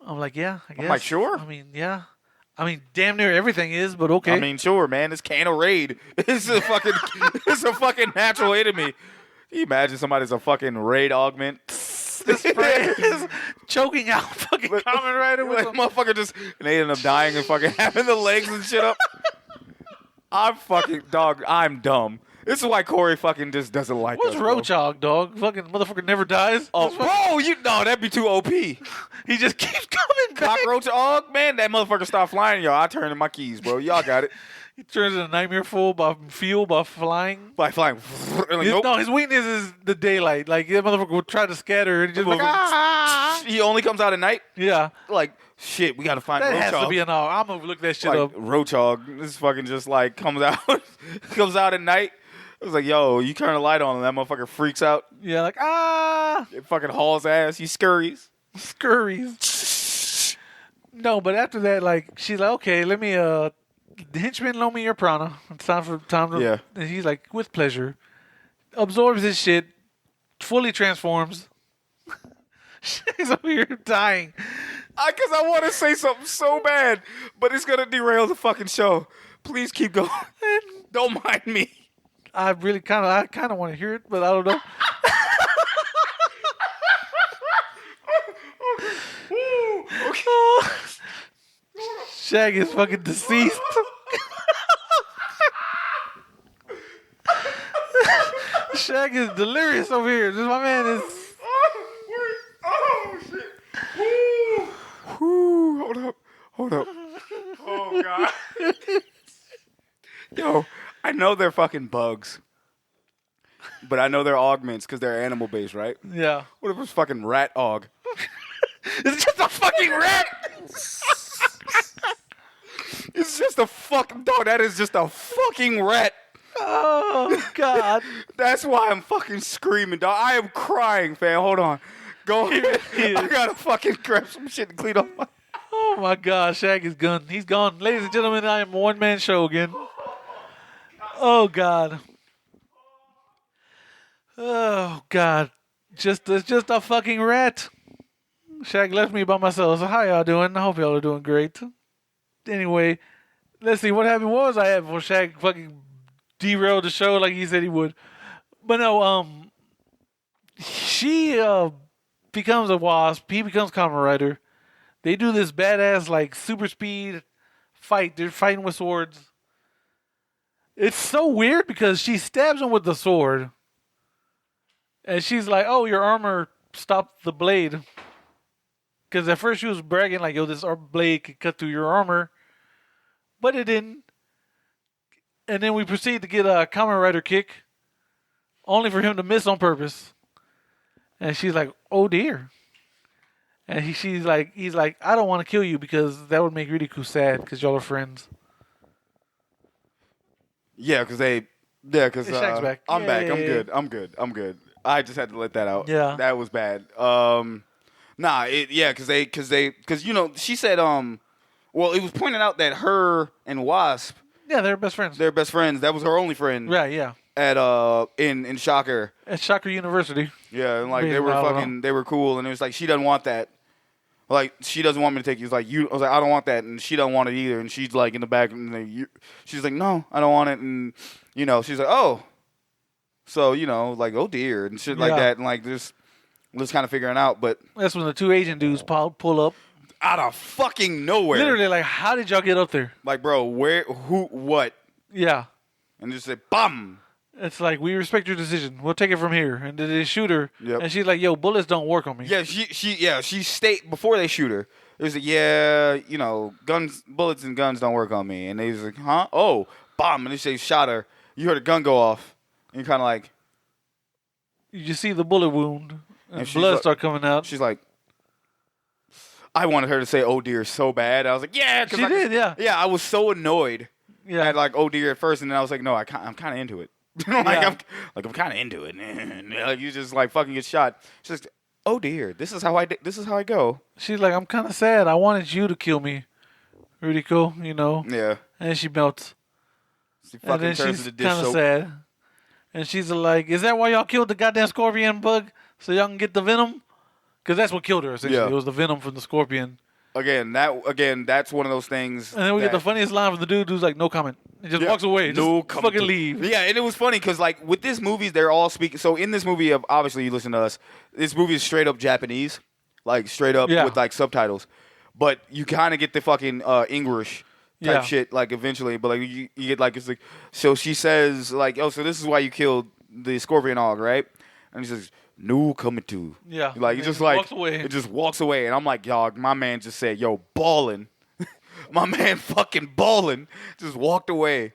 I'm like, yeah, I guess. like, sure. I mean, yeah. I mean, damn near everything is, but okay. I mean, sure, man. It's Kano Raid. It's a fucking natural enemy. Can you imagine somebody's a fucking raid augment? this spray is choking out fucking Kamen Rider with Like, some- motherfucker just, and they end up dying and fucking having the legs and shit up. I'm fucking, dog, I'm dumb. This is why Korey fucking just doesn't like What's us, bro. Roachog, dog? Fucking motherfucker never dies. Oh, bro, no, that'd be too OP. He just keeps coming back. Cockroach Og, man, that motherfucker stopped flying, y'all. I turned in my keys, bro. Y'all got it. He turns into a nightmare fuel by flying. By flying. And like, nope. No, his weakness is the daylight. Like, that motherfucker will try to scatter and just He only comes out at night? Yeah. Like, shit, we got to find That Roachog. has to be an hour. I'm going to look that shit like, up. Roachog, this fucking just like comes out comes out at night. It was like, yo, you turn the light on and that motherfucker freaks out. Yeah, like, It fucking hauls ass. He scurries. Scurries. No, but after that, like, she's like, okay, let me, the henchman loan me your prana. It's time to, Yeah. And he's like, with pleasure. Absorbs his shit, fully transforms. She's over here dying. Because I want to say something so bad, but it's going to derail the fucking show. Please keep going. Don't mind me. I kind of want to hear it, but I don't know. Shag is fucking deceased. Shag is delirious over here. This my man is. Oh, shit. Whew. Hold up. Oh, God. Yo, I know they're fucking bugs. But I know they're augments because they're animal-based, right? Yeah. What if it's fucking rat aug? It's just a fucking rat. It's just a fucking dog. That is just a fucking rat. Oh, God. That's why I'm fucking screaming, dog. I am crying, fam. Hold on. Go ahead. I gotta fucking grab some shit and clean up my... Oh, my God. Shag is gone. He's gone. Ladies and gentlemen, I am a one-man show again. Oh, God. Oh, God. It's just a fucking rat. Shag left me by myself. So how y'all doing? I hope y'all are doing great. Anyway, let's see. What happened? What was I at before Shag fucking derailed the show like he said he would? But no, she becomes a wasp. He becomes Kamen Rider. They do this badass like super speed fight. They're fighting with swords. It's so weird because she stabs him with the sword. And she's like, oh, your armor stopped the blade. Because at first she was bragging like, yo, this blade could cut through your armor. But it didn't. And then we proceed to get a Kamen Rider kick. Only for him to miss on purpose. And she's like, oh dear. And he's like, I don't want to kill you because that would make Ridiku sad because y'all are friends. Yeah, because Shag's back. I'm back. Yay. I'm good. I just had to let that out. Yeah. That was bad. Because you know, she said, well, it was pointed out that her and Wasp, Yeah, they're best friends. they're best friends. That was her only friend. Right, yeah. At in Shocker. At Shocker University. Yeah, and like Being they were loud. they were cool, and it was like she doesn't want that. Like she doesn't want me to take you. It's like I was like, I don't want that, and she don't want it either. And she's like in the back, and she's like, no, I don't want it, and you know, she's like, oh, so you know, like oh dear, and shit like that, and like just kind of figuring out. But That's when the two Asian dudes pull up. out of fucking nowhere, Literally, like, how did y'all get up there? like bro, where, who, what, Yeah. and just say, bam. It's like, we respect your decision. We'll take it from here. And then they shoot her. Yep. And she's like, yo, bullets don't work on me. Yeah, she stayed before they shoot her. It was like, yeah, you know, bullets and guns don't work on me. And they was like, huh? Oh, bomb. And they shot her. You heard a gun go off. And you're kind of like. You just see the bullet wound. And she's blood like- start coming out. She's like. I wanted her to say, oh dear, so bad. I was like, yeah. 'cause She I- did, yeah. Yeah, I was so annoyed Yeah. at like, oh dear at first. And then I was like, no, I'm kind of into it. I'm Yeah. kind of into it. Like, you just like fucking get shot. She's just, oh dear, this is how I go. She's like, I'm kind of sad. I wanted you to kill me. Really cool, you know. Yeah. And she melts. She And fucking then turns she's into dish kind of soap. sad. And she's like, is that why y'all killed the goddamn scorpion bug? So y'all can get the venom? Because that's what killed her, essentially. Yeah. It was the venom from the scorpion. Again, that's one of those things. And then we get the that- funniest line from the dude who's like, no comment. He just Yeah. walks away. No Just comment. fucking leave. Yeah, and it was funny because like with this movie, they're all speaking. So in this movie, obviously you listen to us. This movie is straight up Japanese, like straight up Yeah. with like subtitles. But you kind of get the fucking English type Yeah. shit like eventually. But like you get like it's like so she says like oh so this is why you killed the scorpion hog, right? And he says no coming to. Yeah. Like And it just he like walks away. it just walks away, and I'm like, dog, my man just said, yo, ballin'. My man fucking balling. Just walked away.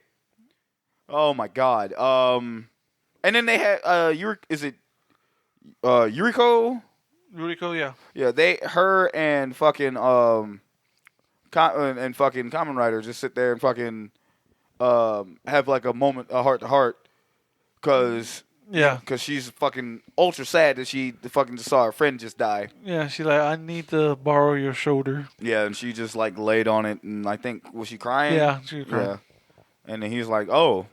Oh my god. And then they had Yuriko? Yuriko, yeah. Yeah, her and fucking fucking Kamen Rider just sit there and fucking have like a moment, a heart to heart, cause she's fucking ultra sad that she fucking just saw her friend just die. Yeah, she like, I need to borrow your shoulder. Yeah, and she just like laid on it, and I think, was she crying? Yeah, she was crying. Yeah, and then he's like, oh,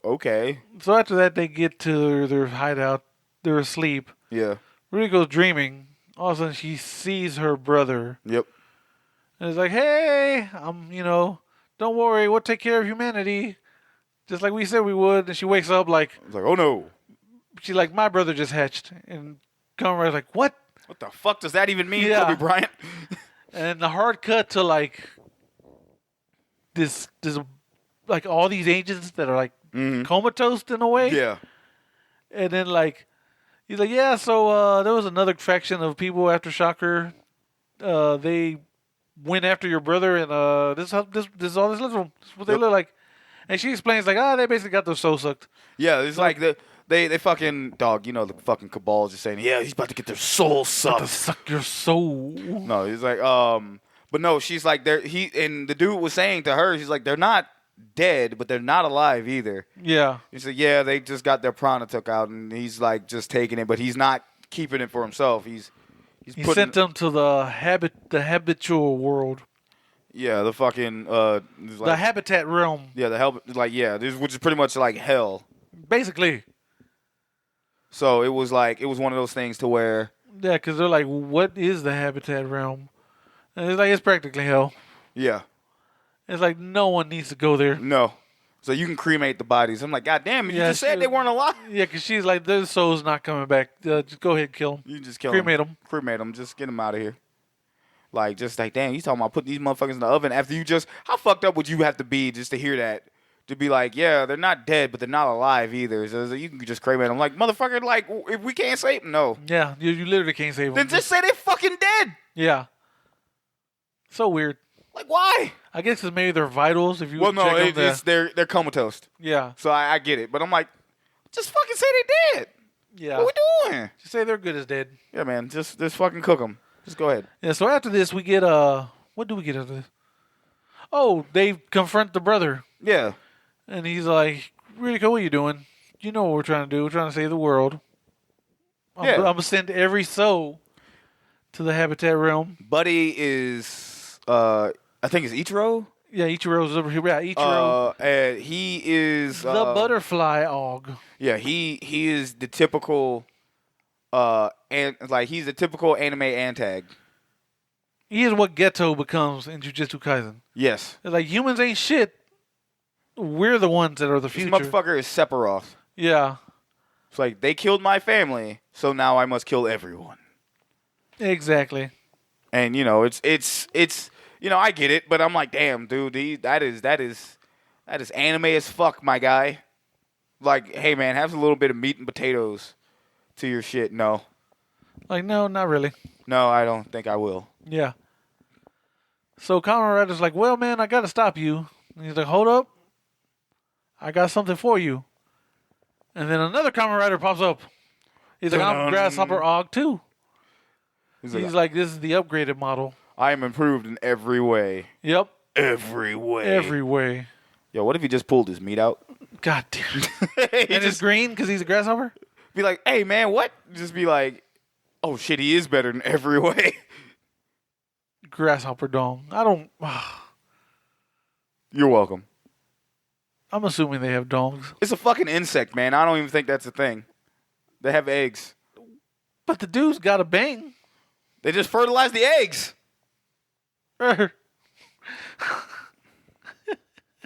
okay. So after that, they get to their hideout. They're asleep. Yeah. Riko's dreaming. All of a sudden, she sees her brother. Yep. And it's like, hey, don't worry, we'll take care of humanity. Just like we said we would. And she wakes up like... It's like, oh no. She's like, my brother just hatched. And Kamen Rider's like, what? What the fuck does that even mean, Yeah. Kobe Bryant? And the hard cut to like... This like all these agents that are like comatose in a way. Yeah. And then like... He's like, yeah, so there was another faction of people after Shocker. They went after your brother, and this is all this little. This is what they look like. And she explains, like, they basically got their soul sucked. Yeah, it's like they fucking, dog, the fucking cabal is just saying, yeah, he's about to get their soul sucked. To suck your soul. No, he's like, but no, she's like, and the dude was saying to her, she's like, they're not dead, but they're not alive either. Yeah. He said, yeah, they just got their prana took out, and he's like just taking it, but he's not keeping it for himself. He sent them to the habitual world. Yeah, the fucking the habitat realm. Yeah, which is pretty much like hell, basically. So it was one of those things to where because they're like, what is the habitat realm? And it's like, it's practically hell. Yeah. It's like, no one needs to go there. No. So you can cremate the bodies. I'm like, God damn it, you just said they weren't alive. Yeah, because she's like, their soul's not coming back. Just go ahead and kill them. You just kill Cremate them. Cremate them. Just get them out of here. Like, just like, damn, you talking about putting these motherfuckers in the oven after you just... How fucked up would you have to be just to hear that? To be like, yeah, they're not dead, but they're not alive either. So you can just cremate them. Like, motherfucker, like, if we can't save them, no. Yeah, you literally can't save them. Then just say they're fucking dead. Yeah. So weird. Like, why? I guess it's maybe their vitals. If you they're comatose. Yeah. So I get it, but I'm like, just fucking say they're dead. Yeah. What we doing? Just say they're good as dead. Yeah, man. Just fucking cook them. Just go ahead. Yeah. So after this, we get what do we get after this? Oh, they confront the brother. Yeah. And he's like, Riko, what are you doing? You know what we're trying to do. We're trying to save the world. I'm going to send every soul to the habitat realm. Buddy is, I think it's Ichiro. Yeah, Ichiro's over here. Yeah, Ichiro. And he is... the butterfly og. Yeah, he is the typical... he's the typical anime antag. He is what Geto becomes in Jujutsu Kaisen. Yes. Like, humans ain't shit. We're the ones that are the future. This motherfucker is Sephiroth. Yeah. It's like, they killed my family, so now I must kill everyone. Exactly. And, it's I get it, but I'm like, damn, dude, that is anime as fuck, my guy. Like, hey, man, have a little bit of meat and potatoes to your shit. No. Like, no, not really. No, I don't think I will. Yeah. So Kamen Rider's like, well, man, I got to stop you. And he's like, hold up. I got something for you. And then another Kamen Rider pops up. He's like, I'm Grasshopper Og too. He's like, this is the upgraded model. I am improved in every way. Yep. Every way. Every way. Yo, what if he just pulled his meat out? God damn it. And it's green because he's a grasshopper? Be like, hey, man, what? Just be like, oh, shit, he is better in every way. Grasshopper dong. I don't... You're welcome. I'm assuming they have dongs. It's a fucking insect, man. I don't even think that's a thing. They have eggs. But the dude's got a bang. They just fertilize the eggs.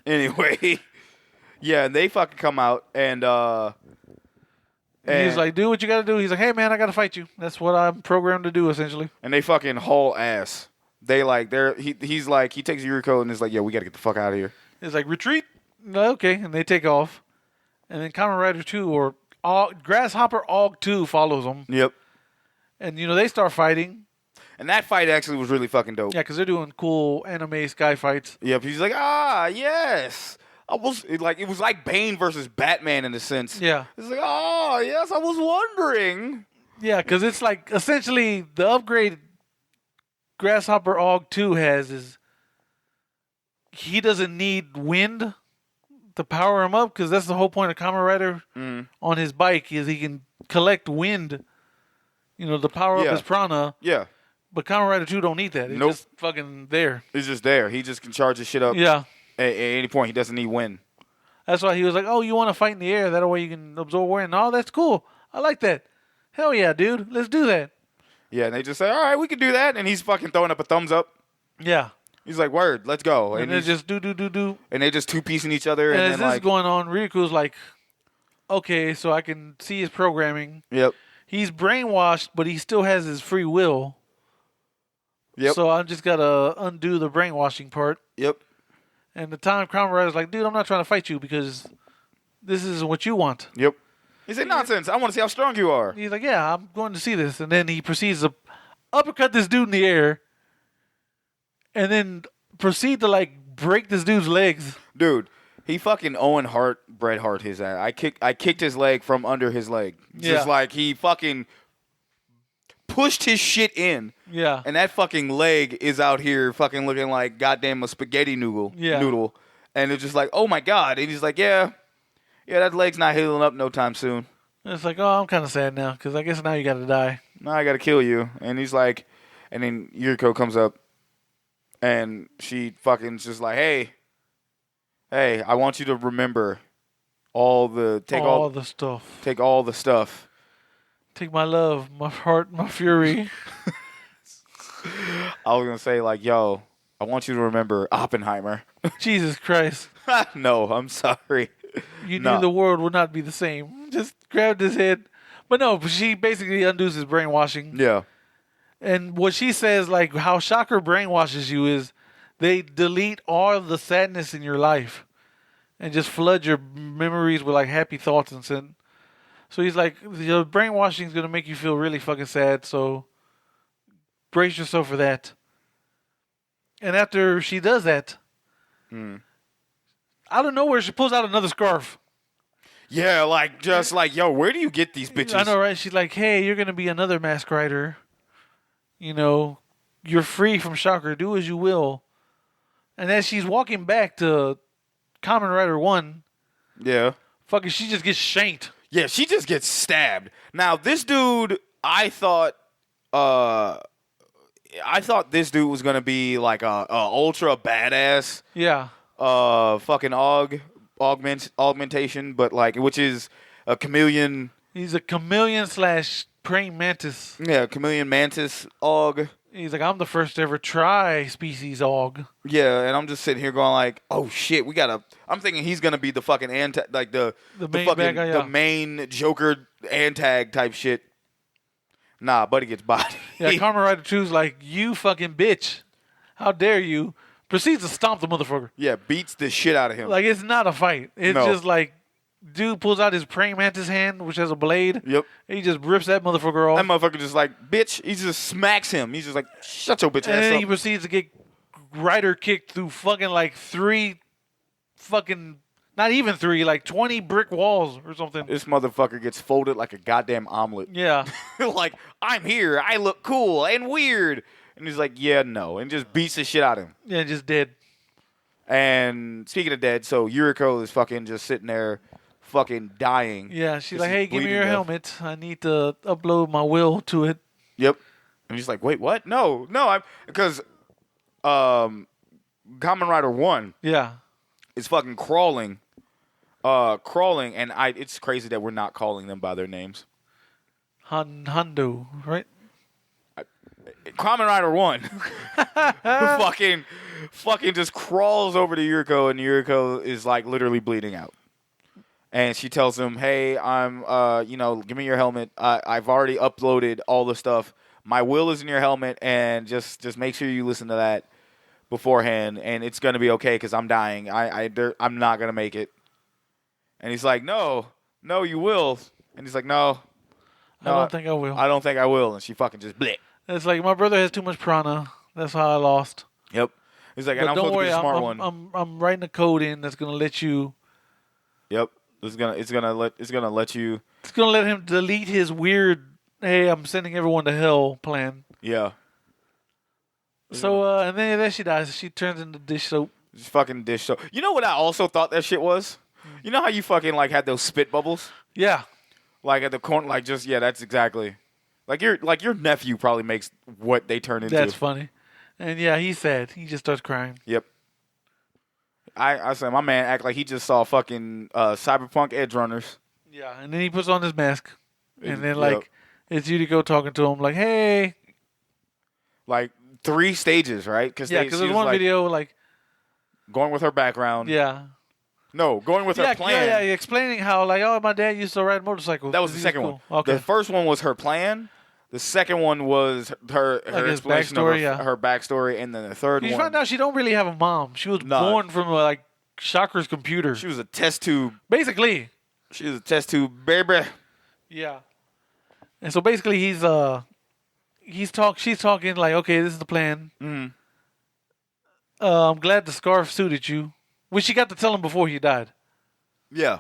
Anyway. Yeah, and they fucking come out and he's like, do what you gotta do. He's like, hey man, I gotta fight you. That's what I'm programmed to do, essentially. And they fucking haul ass. They like he's like, he takes Yuriko and is like, yeah, we gotta get the fuck out of here. It's like, retreat. Okay, and they take off. And then Kamen Rider 2 or Grasshopper Og 2 follows them. Yep. And they start fighting. And that fight actually was really fucking dope. Yeah, because they're doing cool anime sky fights. Yep, he's like, yes. It was like Bane versus Batman in a sense. Yeah. It's like, yes, I was wondering. Yeah, because it's like essentially the upgrade Grasshopper Og 2 has is he doesn't need wind to power him up, because that's the whole point of Kamen Rider on his bike is he can collect wind, to power up his prana. Yeah. But Kamen Rider 2 don't need that. It's just fucking there. It's just there. He just can charge his shit up Yeah. at any point. He doesn't need wind. That's why he was like, oh, you want to fight in the air? That way you can absorb wind. Oh, that's cool. I like that. Hell yeah, dude. Let's do that. Yeah, and they just say, all right, we can do that. And he's fucking throwing up a thumbs up. Yeah. He's like, word, let's go. And they just do. And they're just two-piecing each other. And and as then, this is going on, Ryuko's like, okay, so I can see his programming. Yep. He's brainwashed, but he still has his free will. Yep. So I just got to undo the brainwashing part. Yep. And the time Kamen Rider's like, dude, I'm not trying to fight you because this isn't what you want. Yep. He said, nonsense. I want to see how strong you are. He's like, yeah, I'm going to see this. And then he proceeds to uppercut this dude in the air and then proceed to, break this dude's legs. Dude, he fucking Owen Hart, Bret Hart his ass. I kicked his leg from under his leg. Just like he fucking pushed his shit in. Yeah. And that fucking leg is out here fucking looking like goddamn a spaghetti noodle. Yeah. Noodle. And it's just like, oh my God. And he's like, yeah, that leg's not healing up no time soon. And it's like, oh, I'm kind of sad now because I guess now you got to die. Now I got to kill you. And he's like, and then Yuriko comes up and she fucking just like, hey, I want you to remember all the stuff. Take all the stuff. Take my love, my heart, my fury. I was going to say, yo, I want you to remember Oppenheimer. Jesus Christ. No, I'm sorry. You knew the world would not be the same. Just grabbed his head. But no, she basically undoes his brainwashing. Yeah. And what she says, how Shocker brainwashes you is they delete all of the sadness in your life and just flood your memories with, happy thoughts and shit. So he's like, your brainwashing is going to make you feel really fucking sad, so brace yourself for that. And after she does that, out of nowhere, she pulls out another scarf. Yeah, yo, where do you get these bitches? I know, right? She's like, hey, you're going to be another Mask Rider. You're free from Shocker. Do as you will. And as she's walking back to Kamen Rider 1, yeah, fucking, she just gets shanked. Yeah, she just gets stabbed. Now, this dude, I thought this dude was gonna be like a ultra badass. Yeah. Fucking augmentation, but which is a chameleon. He's a chameleon / praying mantis. Yeah, chameleon mantis aug. He's like, I'm the first to ever try species aug. Yeah, and I'm just sitting here going oh shit, I'm thinking he's gonna be the fucking the main fucking bad guy, the main Joker antag type shit. Nah, buddy gets bodied. Yeah, Kamen Rider 2's like, you fucking bitch. How dare you? Proceeds to stomp the motherfucker. Yeah, beats the shit out of him. It's not a fight. It's just dude pulls out his praying mantis hand, which has a blade. Yep. He just rips that motherfucker off. That motherfucker just bitch. He just smacks him. He's just like, shut your bitch ass up. And then he proceeds to get Rider kicked through fucking 3 fucking, not even 3, 20 brick walls or something. This motherfucker gets folded like a goddamn omelet. Yeah. I'm here. I look cool and weird. And he's like, yeah, no. And just beats the shit out of him. Yeah, just dead. And speaking of dead, so Yuriko is fucking just sitting there fucking dying. Yeah, she's like, hey, give me your helmet. I need to upload my will to it. Yep. And he's like, wait, what? No, because Kamen Rider 1 is fucking crawling, and it's crazy that we're not calling them by their names. Hondo, right? Kamen Rider 1 fucking just crawls over to Yuriko, and Yuriko is literally bleeding out. And she tells him, hey, I'm, give me your helmet. I've already uploaded all the stuff. My will is in your helmet, and just make sure you listen to that beforehand, and it's going to be okay because I'm dying. I'm not going to make it. And he's like, no, you will. And he's like, no, I don't think I will. I don't think I will. And she fucking just bleh. It's like, my brother has too much prana. That's how I lost. Yep. He's like, But and I'm don't supposed worry, to be the smart one. I'm writing a code in that's gonna let you. Yep. It's gonna let you. It's gonna let him delete his weird. Hey, I'm sending everyone to hell plan. Yeah. So and then she dies. She turns into dish soap. Just fucking dish soap. You know what I also thought that shit was? You know how you fucking like had those spit bubbles? Yeah. Like at the corner, like just that's exactly. Like your nephew probably makes what they turn into. That's funny. And yeah, he's sad. He just starts crying. Yep. I said my man act like he just saw fucking Cyberpunk Edge Runners. Yeah, and then he puts on his mask, and then Yep. it's Yuriko talking to him like, "Hey." Like 3 stages, right? Because Yeah, because there's one video like going with her background. yeah. No, going with her plan. Yeah, explaining how like, oh, my dad used to ride motorcycles. That was the He second cool. one. Okay. The first one was her plan. The second one was her his explanation backstory, of her backstory, and then the third You one. find out she don't really have a mom. She was Nah. born from like Shocker's computer. She was a test tube. Basically. She was a test tube, baby. Yeah. And so basically she's talking like, okay, this is the plan. Mhm. I'm glad the scarf suited you. Which she got to tell him before he died. Yeah.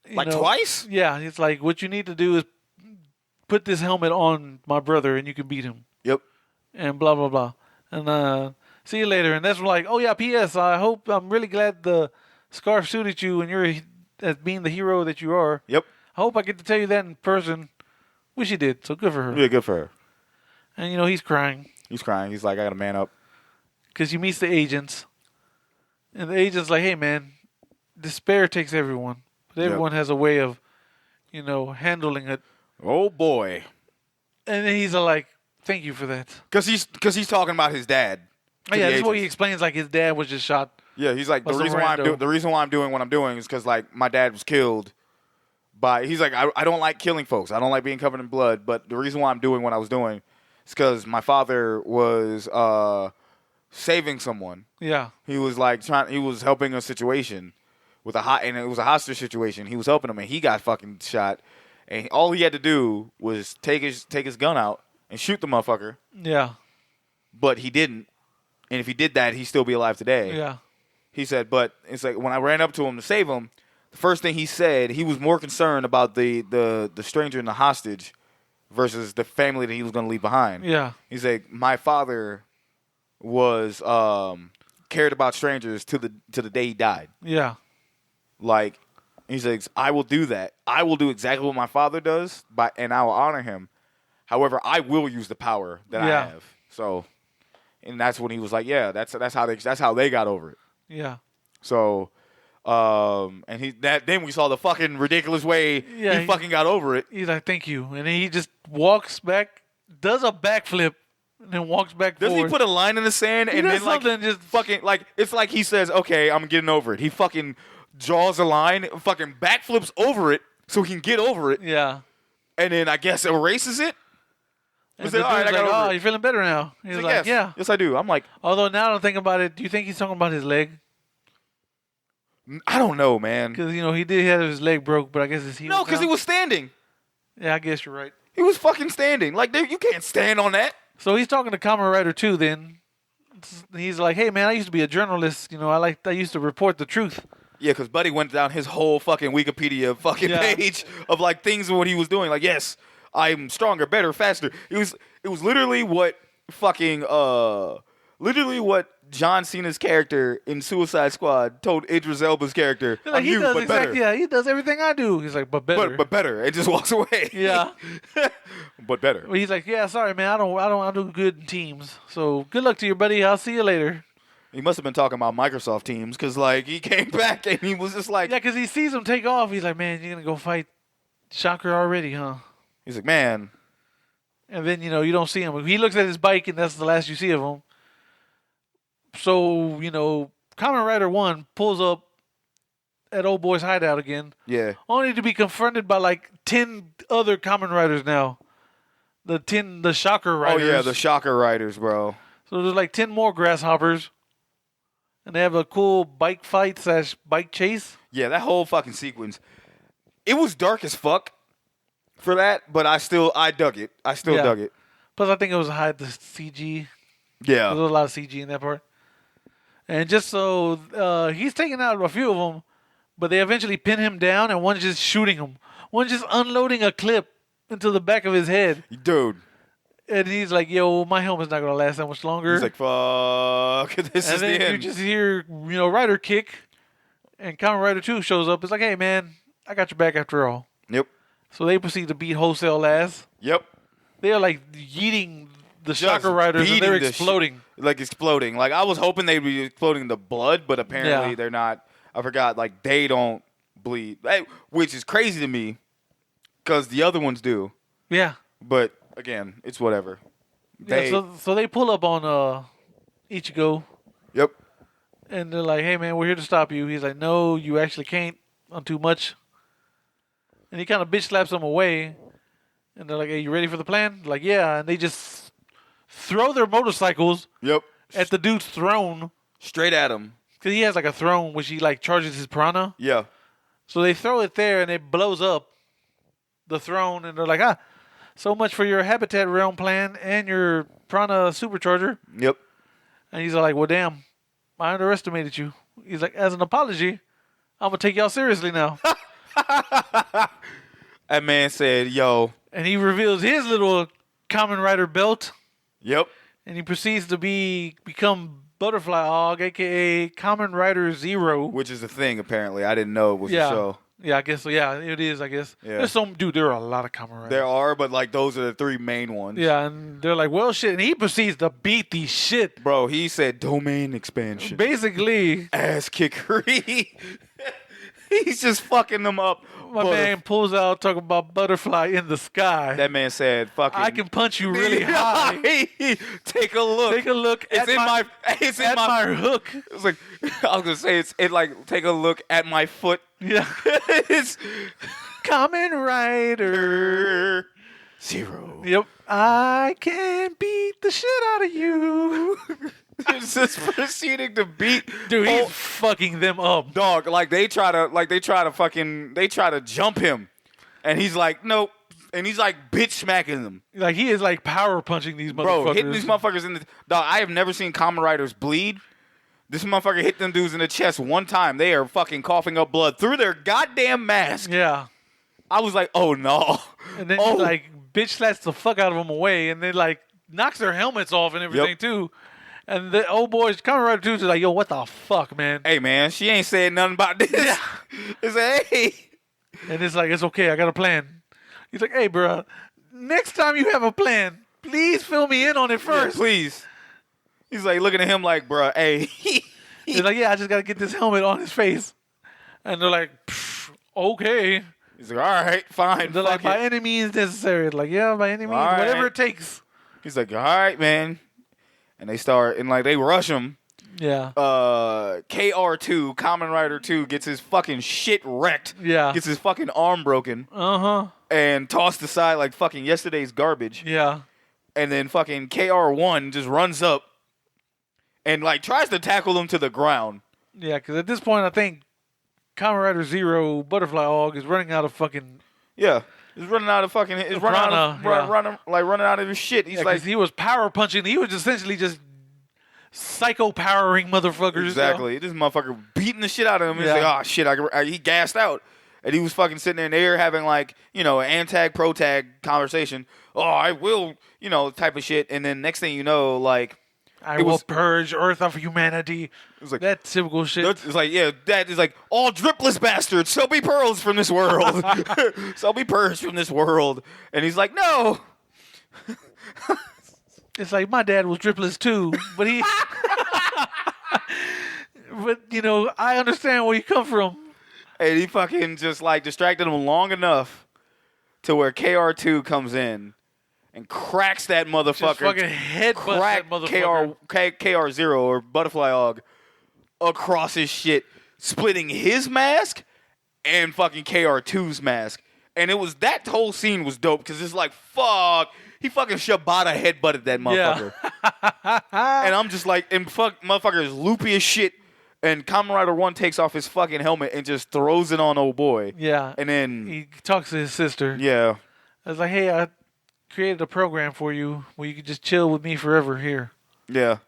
You Like know? twice? Yeah, it's like, what you need to do is put this helmet on my brother and you can beat him. Yep. And blah, blah, blah. And see you later. And that's like, oh yeah, P.S. I'm really glad the scarf suited you and you're as being the hero that you are. Yep. I hope I get to tell you that in person. Wish he did. So good for her. Yeah, good for her. And he's crying He's crying. He's like, I gotta man up. because he meets the agents. And the agent's like, hey man, despair takes everyone. But everyone has a way of, handling it. Oh boy. And then he's like, thank you for that. Because he's talking about his dad. Oh, yeah, that's what he explains. Like his dad was just shot. Yeah, he's like, Or the some reason why I'm doing what I'm doing is because like my dad was killed by. He's like, I don't like killing folks. I don't like being covered in blood. But the reason why I'm doing what I was doing is because my father was saving someone. Yeah. He was like he was helping a situation with and it was a hostage situation. He was helping him, and he got fucking shot. And all he had to do was take his gun out and shoot the motherfucker. Yeah. But he didn't. And if he did that, he'd still be alive today. Yeah. He said, but it's like when I ran up to him to save him, the first thing he said, he was more concerned about the stranger and the hostage versus the family that he was going to leave behind. Yeah. He's like, my father was cared about strangers to the day he died. Yeah. Like, he says, I will do that. I will do exactly what my father does, and I will honor him. However, I will use the power that I have. So, and that's when he was like, yeah, that's how they got over it. Yeah. So, then we saw the fucking ridiculous way he fucking got over it. He's like, thank you. And then he just walks back, does a backflip, and then walks back Doesn't forward. he put a line in the sand He and does then like something just fucking like it's like he says, okay, I'm getting over it. He fucking draws a line, fucking backflips over it so he can get over it. Yeah. And then I guess erases it. And Said, the all right, dude's I got like, over oh, it. you're feeling better now. He's He's like, yes. yeah. Yes, I do. I'm like, Although now that I think about it, do you think he's talking about his leg? I don't know, man. Because, he did have his leg broke, but I guess his heel. No, because he was standing. Yeah, I guess you're right. He was fucking standing. Like, dude, you can't stand on that. So he's talking to Kamen Rider 2 then. He's like, hey, man, I used to be a journalist. I used to report the truth. Yeah, because Buddy went down his whole fucking Wikipedia fucking page of like things of what he was doing. Like, yes, I'm stronger, better, faster. It was literally what fucking literally what John Cena's character in Suicide Squad told Idris Elba's character. Like, I'm he you, does but better. Yeah, he does everything I do. He's like, but better. But better. It just walks away. Yeah. But better. Well, he's like, yeah, sorry, man, I do good in teams. So good luck to you, buddy. I'll see you later. He must have been talking about Microsoft Teams because, like, he came back and he was just like, Yeah, because he sees him take off. He's like, man, you're going to go fight Shocker already, huh? he's like, man. And then, you don't see him. He looks at his bike, and that's the last you see of him. So, Kamen Rider 1 pulls up at old boy's hideout again. Yeah. Only to be confronted by, like, 10 other Kamen Riders now. The Shocker Riders. Oh, yeah, the Shocker Riders, bro. So there's, like, 10 more grasshoppers. And they have a cool bike fight / bike chase. Yeah, that whole fucking sequence. It was dark as fuck for that, but I dug it. I still dug it. Plus, I think it was the CG. Yeah. There was a lot of CG in that part. And just so he's taking out a few of them, but they eventually pin him down, and one's just shooting him. One's just unloading a clip into the back of his head. Dude. And he's like, yo, my helmet's not going to last that much longer. He's like, fuck, this is the end. And then you just hear, Rider kick, and Kamen Rider 2 shows up. It's like, hey, man, I got your back after all. Yep. So they proceed to beat wholesale ass. Yep. They're like yeeting the Just Shocker Riders, and they're beating the exploding. Like exploding. Like I was hoping they'd be exploding the blood, but apparently Yeah. they're not. I forgot. Like they don't bleed, which is crazy to me, because the other ones do. Yeah. But again, it's whatever. So they pull up on Ichigo, Yep. and they're like, hey, man, we're here to stop you. He's like, no, you actually can't on too much. And he kind of bitch slaps them away. And they're like, hey, you ready for the plan? Like, yeah. And they just throw their motorcycles Yep. at the dude's throne. Straight at him. Because he has like a throne which he like charges his prana. Yeah. So they throw it there and it blows up the throne. And they're like, so much for your Habitat Realm plan and your prana supercharger. Yep. And he's like, well, damn, I underestimated you. He's like, as an apology, I'm going to take y'all seriously now. That man said, yo. And he reveals his little Kamen Rider belt. Yep. And he proceeds to become Butterfly Hog, a.k.a. Kamen Rider Zero. Which is the thing, apparently. I didn't know it was a show. Yeah, I guess so. Yeah, it is, I guess. Yeah. There are a lot of Kamen Riders. There are, but like those are the three main ones. Yeah, and they're like, well, shit. And he proceeds to beat the shit. Bro, he said domain expansion. Basically. Ass kickery. He's just fucking them up. My man pulls out talking about butterfly in the sky. That man said, fucking. I can punch you really high. Take a look. Take a look It's at my hook. It's like, I was going to say, it's like, take a look at my foot. Yeah. It's Kamen Rider Zero. Yep. I can beat the shit out of you. It's just proceeding to beat. Dude, he's fucking them up. Dog, they try to jump him. And he's like, nope. And he's like bitch smacking them. Like, he is like power punching these motherfuckers. Bro, hitting these motherfuckers in the... Dog, I have never seen Kamen Riders bleed. This motherfucker hit them dudes in the chest one time. They are fucking coughing up blood through their goddamn mask. Yeah. I was like, oh no. And then he like bitch slaps the fuck out of them away, and then like knocks their helmets off and everything too. And the old boys, Kamen Rider 2 is like, yo, what the fuck, man? Hey, man, she ain't said nothing about this. Yeah. It's like, hey. And it's like, it's okay, I got a plan. He's like, hey, bro, next time you have a plan, please fill me in on it first. Yeah, please. He's like looking at him like, bro, hey. He's like, yeah, I just got to get this helmet on his face. And they're like, okay. He's like, all right, fine. They're like, by any means necessary. Like, yeah, by any means, All whatever right. it takes. He's like, all right, man. And they start, and like they rush him. Yeah. KR2, Kamen Rider 2, gets his fucking shit wrecked. Yeah. Gets his fucking arm broken. Uh-huh. And tossed aside like fucking yesterday's garbage. Yeah. And then fucking KR1 just runs up and like tries to tackle him to the ground. Yeah, because at this point, I think Kamen Rider Zero Butterfly Hog is running out of fucking... Yeah. He's running out of fucking... He's running out of his shit. He's like... he was power punching. He was essentially just psycho-powering motherfuckers. Exactly. This motherfucker beating the shit out of him. He's Yeah. like, oh, shit. He gassed out. And he was fucking sitting there in the air having like, an antag-protag conversation. Oh, I will, type of shit. And then next thing you know, like... I will purge Earth of humanity. It was like... That typical shit. It's like, yeah, that is like, all dripless bastards shall be pearls from this world. Shall be purged from this world. And he's like, no. It's like, my dad was dripless too, but he... But, I understand where you come from. And he fucking just like distracted him long enough to where KR2 comes in and cracks that motherfucker. Just fucking headbutts that motherfucker. KR0 or Butterfly Hog across his shit, splitting his mask and fucking KR2's mask. And that whole scene was dope because it's like, fuck. He fucking Shibata headbutted that motherfucker. Yeah. And I'm just like, motherfucker is loopy as shit. And Kamen Rider 1 takes off his fucking helmet and just throws it on old boy. Yeah. And then... he talks to his sister. Yeah. I was like, hey, created a program for you where you can just chill with me forever here. Yeah.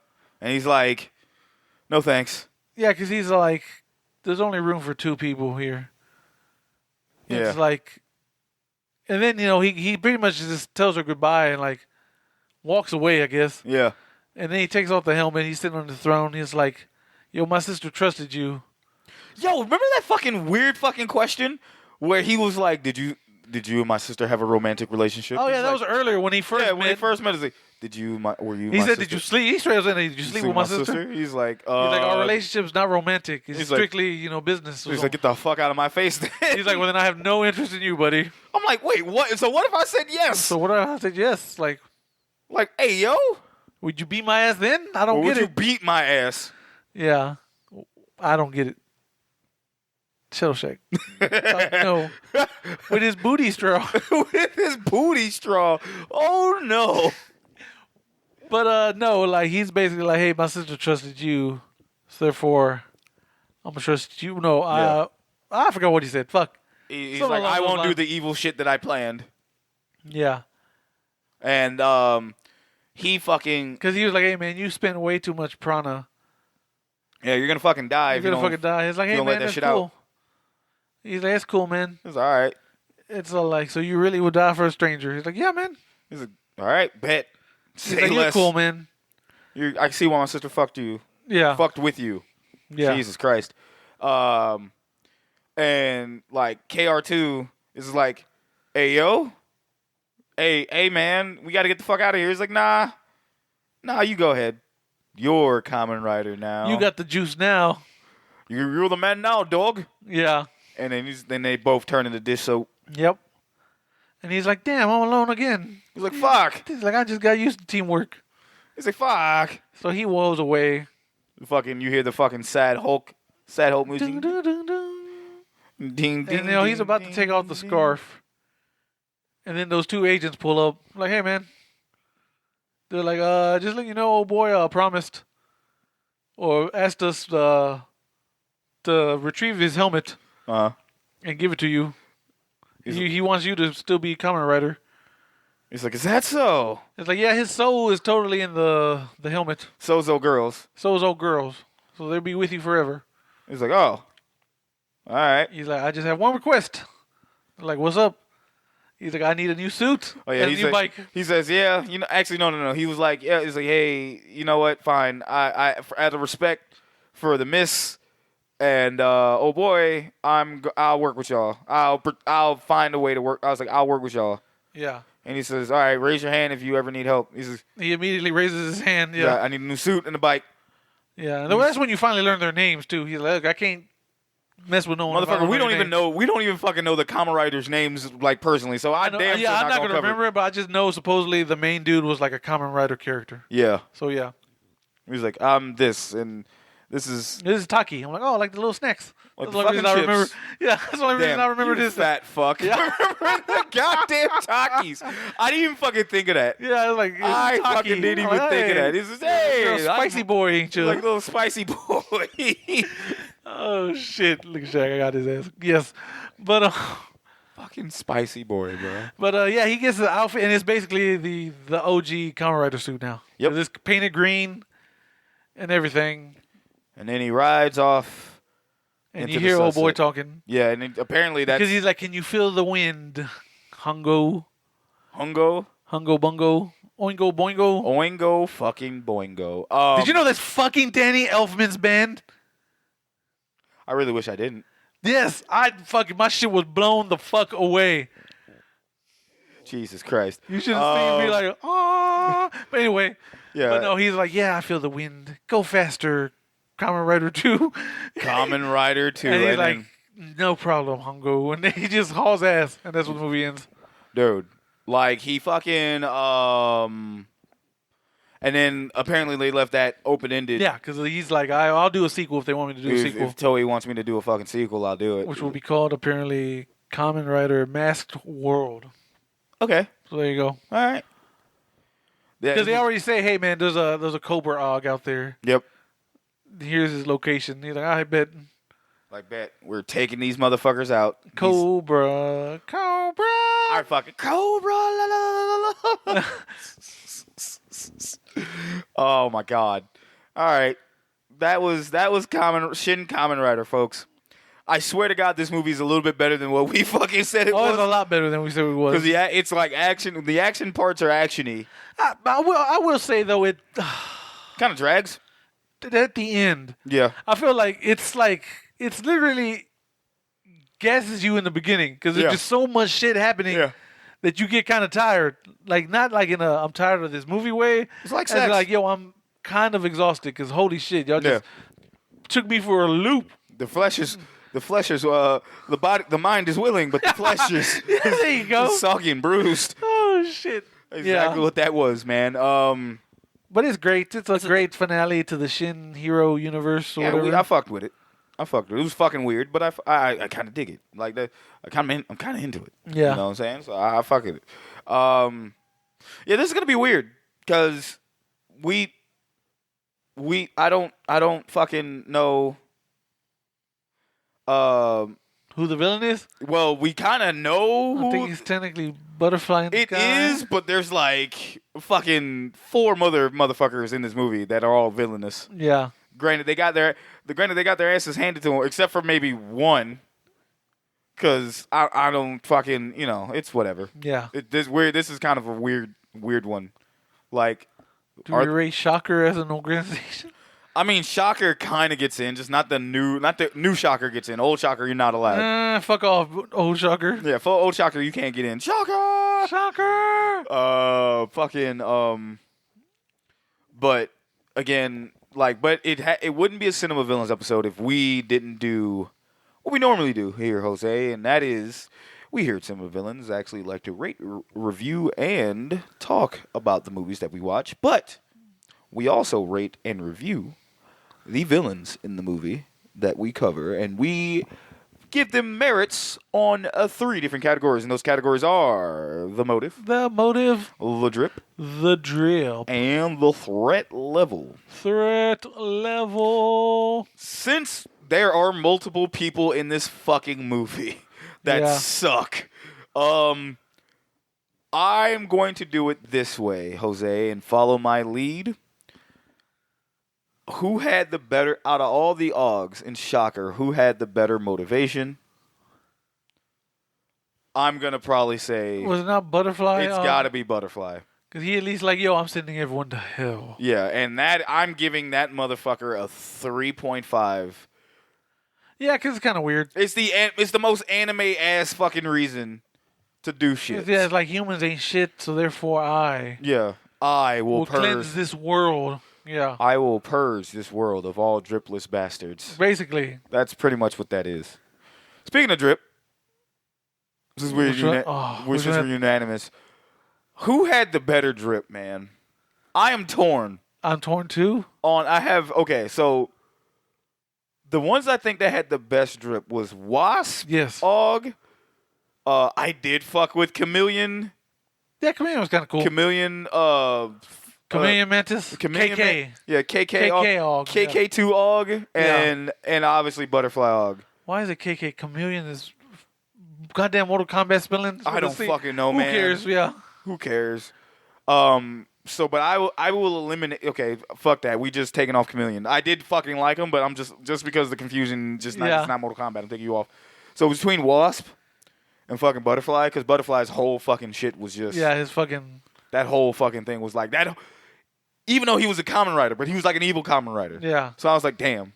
And he's like, no thanks. Yeah, because he's like, there's only room for 2 people here. Yeah. It's like, and then, he pretty much just tells her goodbye and, like, walks away, I guess. Yeah. And then he takes off the helmet. He's sitting on the throne. He's like, yo, my sister trusted you. Yo, remember that fucking weird fucking question where he was like, did you and my sister have a romantic relationship? Oh, yeah, He's that like, was earlier when he first met. when he first met, he's like, were you He my said, sister? did you sleep? He straight up said, did you sleep with my sister? He's like, He's like, our relationship's not romantic. It's he's like- strictly, business. He's like, get the fuck out of my face then. He's like, well, then I have no interest in you, buddy. I'm like, wait, what? So what if I said yes? So what I said, yes. Like, Hey, yo. would you beat my ass then? I don't Or would get you it. beat my ass? Yeah. I don't get it. Shell Shack. No. With his booty straw. With his booty straw. Oh, no. But, no, like, he's basically like, hey, my sister trusted you, so therefore, I'm going to trust you. No, Yeah. I forgot what he said. Fuck. He's Something like, along I those won't do lines. the evil shit that I planned. Yeah. And he fucking... Because he was like, hey, man, you spent way too much prana. Yeah, you're going to fucking die if You're you going to don't... fucking die. He's like, you hey, don't let man, that that's shit cool. out. He's like, that's cool, man. He's like, all right. It's all like, so you really would die for a stranger? He's like, yeah, man. He's like, all right, bet. He's Say like, you're less. cool, man. I can see why my sister fucked you. Yeah. Fucked with you. Yeah. Jesus Christ. And like KR2 is like, hey yo, hey man, we got to get the fuck out of here. He's like, nah, you go ahead. You're Kamen Rider now. You got the juice now. You're the man now, dog. Yeah. And then they both turn into dish soap. Yep. And he's like, damn, I'm alone again. He's like, fuck. He's like, I just got used to teamwork. He's like, fuck. So he woes away. Fucking, you hear the fucking sad Hulk music. Dun, dun, dun, dun. Ding, ding, And he's ding, about to ding, take off the ding. scarf. And then those 2 agents pull up. Like, hey, man. They're like, just let you know, old boy promised or asked us to retrieve his helmet Uh-huh. and give it to you. He wants you to still be Kamen Rider. He's like, is that so? It's like, yeah, his soul is totally in the helmet. Sozo girls. So is old girls. So they'll be with you forever. He's like, oh. All right. He's like, I just have one request. They're like, what's up? He's like, I need a new suit Oh yeah, and a he's new like, bike. he says, yeah, actually, no. He was like, yeah, he's like, hey, you know what? Fine. I out of respect for the miss, and oh boy, I'll work with y'all. I'll find a way to work. I was like, I'll work with y'all. Yeah. And he says, all right, raise your hand if you ever need help. He says, He immediately raises his hand. yeah, Yeah. I need a new suit and a bike. Yeah. And that's when you finally learn their names, too. He's like, look, I can't mess with no one. if I Motherfucker, we know don't your even name. know. We don't even fucking know the Kamen Riders' names like personally. So I I know, damn sure yeah, I'm not gonna gonna cover. remember it, but I just know supposedly the main dude was like a Kamen Rider character. Yeah, So yeah, he was like, I'm this and this is. this is Taki. I'm like, oh, like the little snacks. Like That's the the only reason I fucking remember. chips. Yeah, that's the only reason Damn, I remember you this. fat fuck. Yeah. Remember the goddamn Takis. I didn't even fucking think of that. Yeah, I was like, I Taki. fucking didn't I'm even like, think of hey, that. This is, hey, you're a spicy boy, ain't you? Like a little spicy boy. Oh shit! Look at Shaq. I got his ass. Yes, but Fucking spicy boy, bro. yeah, he gets the outfit, and it's basically the OG Kamen Rider suit now. Yep. It's painted green and everything, And then he rides off. and Into you the hear old boy sunset. talking Yeah, and apparently that's because he's like, "Can you feel the wind, Hungo, Hungo, Bungo, Oingo Boingo?" Oingo, fucking Boingo. Did you know that's fucking Danny Elfman's band? I really wish I didn't. Yes, my shit was blown the fuck away. Jesus Christ. You should have seen me like, ah. But anyway, Yeah. but no, he's like, yeah, I feel the wind. Go faster, Kamen Rider 2. Kamen Rider 2. And he's and like, then- no problem, Hungo. And then he just hauls ass, and that's when the movie ends. dude, like he fucking and then apparently they left that open ended. Yeah, because he's like, I'll do a sequel if they want me to do a sequel, If Toei wants me to do a fucking sequel, I'll do it. which will be called apparently Kamen Rider Masked World. Okay. So there you go. All right. Yeah, Because they already say, hey man, there's a Cobra Og out there. Yep. Here's his location. He's like, I bet. Like, bet. We're taking these motherfuckers out. Cobra. Our fucking Cobra. La, la, la, la, la. Oh, my God. All right. That was Shin Kamen Rider, folks. I swear to God, this movie is a little bit better than what we fucking said it was. It's a lot better than we said it was. Because it's like action. The action parts are actiony. I will say, though, it Kind of drags. at the end. Yeah. I feel like it's literally gasses you in the beginning because there's just so much shit happening that you get kind of tired. Like, not like in a I'm tired of this movie way. It's like It's sex. like, yo, I'm kind of exhausted because holy shit, y'all just took me for a loop. The flesh is the body, the mind is willing, but the flesh is There you go. soggy and bruised. Oh shit. Exactly what that was, man. But it's great. It's a great finale to the Shin Hero universe or whatever. I fucked with it. It was fucking weird, but I kind of dig it. Like that, I'm kind of into it. Yeah. You know what I'm saying? So I fuck with it. This is gonna be weird because I don't fucking know. Who the villain is? Well, we kind of know I think he's technically Butterfly in the it Sky. is, but there's like fucking 4 motherfuckers in this movie that are all villainous. Yeah. Granted, they got their asses handed to them, except for maybe one. Cause I don't fucking it's whatever. Yeah. This is kind of a weird one. Like, Do we rate Shocker as an organization? I mean, Shocker kind of gets in, just not the new Shocker gets in. Old Shocker, you're not allowed. Fuck off, old Shocker. Yeah, for old Shocker, you can't get in. Shocker. But again, but it wouldn't be a Cinema Villains episode if we didn't do what we normally do here, Jose, and that is we here at Cinema Villains actually like to rate, review, and talk about the movies that we watch, but we also rate and review the villains in the movie that we cover, and we give them merits on 3 different categories, and those categories are the motive, the drip, the drill, and the threat level. Since there are multiple people in this fucking movie that suck, I'm going to do it this way, Jose, and follow my lead. Who had the better, out of all the Augs in Shocker, who had the better motivation? I'm going to probably say... Was it not Butterfly? It's got to be Butterfly. Because he at least I'm sending everyone to hell. Yeah, and I'm giving that motherfucker a 3.5. Yeah, because it's kind of weird. It's the most anime-ass fucking reason to do shit. Yeah, it's like humans ain't shit, so therefore I will cleanse this world. Yeah. I will purge this world of all dripless bastards. Basically. That's pretty much what that is. Speaking of drip, this is weird. We're unanimous. Who had the better drip, man? I am torn. I'm torn too? So the ones I think that had the best drip was Wasp, Og. I did fuck with Chameleon. Yeah, Chameleon was kind of cool. Chameleon Mantis? KK. KK Og. KK2 Og. And obviously Butterfly Og. Why is it KK? Chameleon is goddamn Mortal Kombat spelling? I don't fucking know, man. Who cares? Yeah. Who cares? But I will eliminate. Okay, fuck that. We just taking off Chameleon. I did fucking like him, but I'm just because of the confusion, it's not Mortal Kombat. I'm taking you off. So between Wasp and fucking Butterfly, because Butterfly's whole fucking shit was just that whole fucking thing was like that. Even though he was a Kamen Rider, but he was like an evil Kamen Rider. Yeah. So I was like, damn.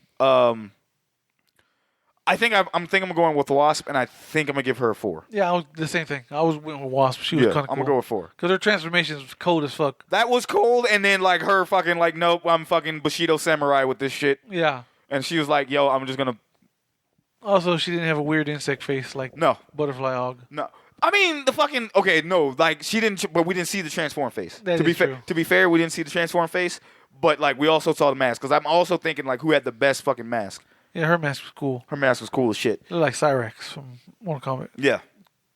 I think I'm going with Wasp, and I think I'm gonna give her a 4. Yeah, I was the same thing. I was with Wasp. She was kind of cool. I'm gonna go with 4 because her transformation was cold as fuck. That was cold, and then like her fucking like, nope, I'm fucking Bushido Samurai with this shit. Yeah. And she was like, yo, I'm just gonna. Also, she didn't have a weird insect face like Butterfly Og. No. I mean, she didn't, but we didn't see the transform face. To be fair, we didn't see the transform face, but like we also saw the mask, because I'm also thinking like who had the best fucking mask. Yeah, her mask was cool. Her mask was cool as shit. Looked like Cyrex from Mortal Kombat. Yeah.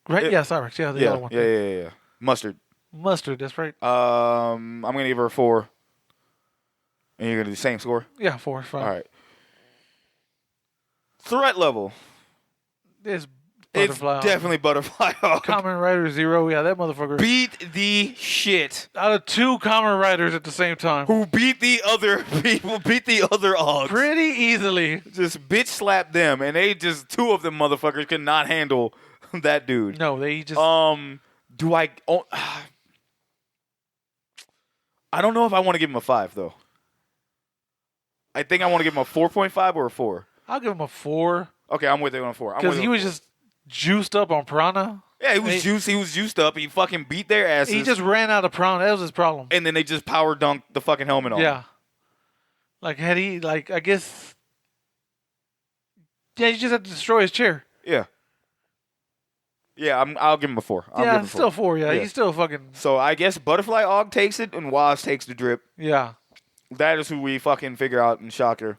Right? Yeah, Cyrex. Yeah, the other one. Yeah. Mustard, that's right. I'm gonna give her a 4. And you're gonna do the same score? Yeah, 4 is fine. All right. Threat level. It's Butterfly. It's definitely Butterfly Hog. Kamen Rider Zero. Yeah, that motherfucker. Beat the shit. Out of 2 Kamen Riders at the same time. Who beat the other people, beat the other Hogs. Pretty easily. Just bitch slapped them, and they just, 2 of them motherfuckers could not handle that dude. No, they just... Do I... Oh, I don't know if I want to give him a 5, though. I think I want to give him a 4.5 or a 4. I'll give him a 4. Okay, I'm with it on a 4. Because he was just juiced up on Piranha. Yeah, he was juiced up. He fucking beat their asses. He just ran out of Piranha. That was his problem. And then they just power dunked the fucking helmet on him. Yeah. Like, had he, like, I guess... Yeah, you just have to destroy his chair. Yeah. Yeah, I'll give him a 4. Yeah, still 4, yeah. He's still fucking... So I guess Butterfly Og takes it and Waz takes the drip. Yeah. That is who we fucking figure out in Shocker.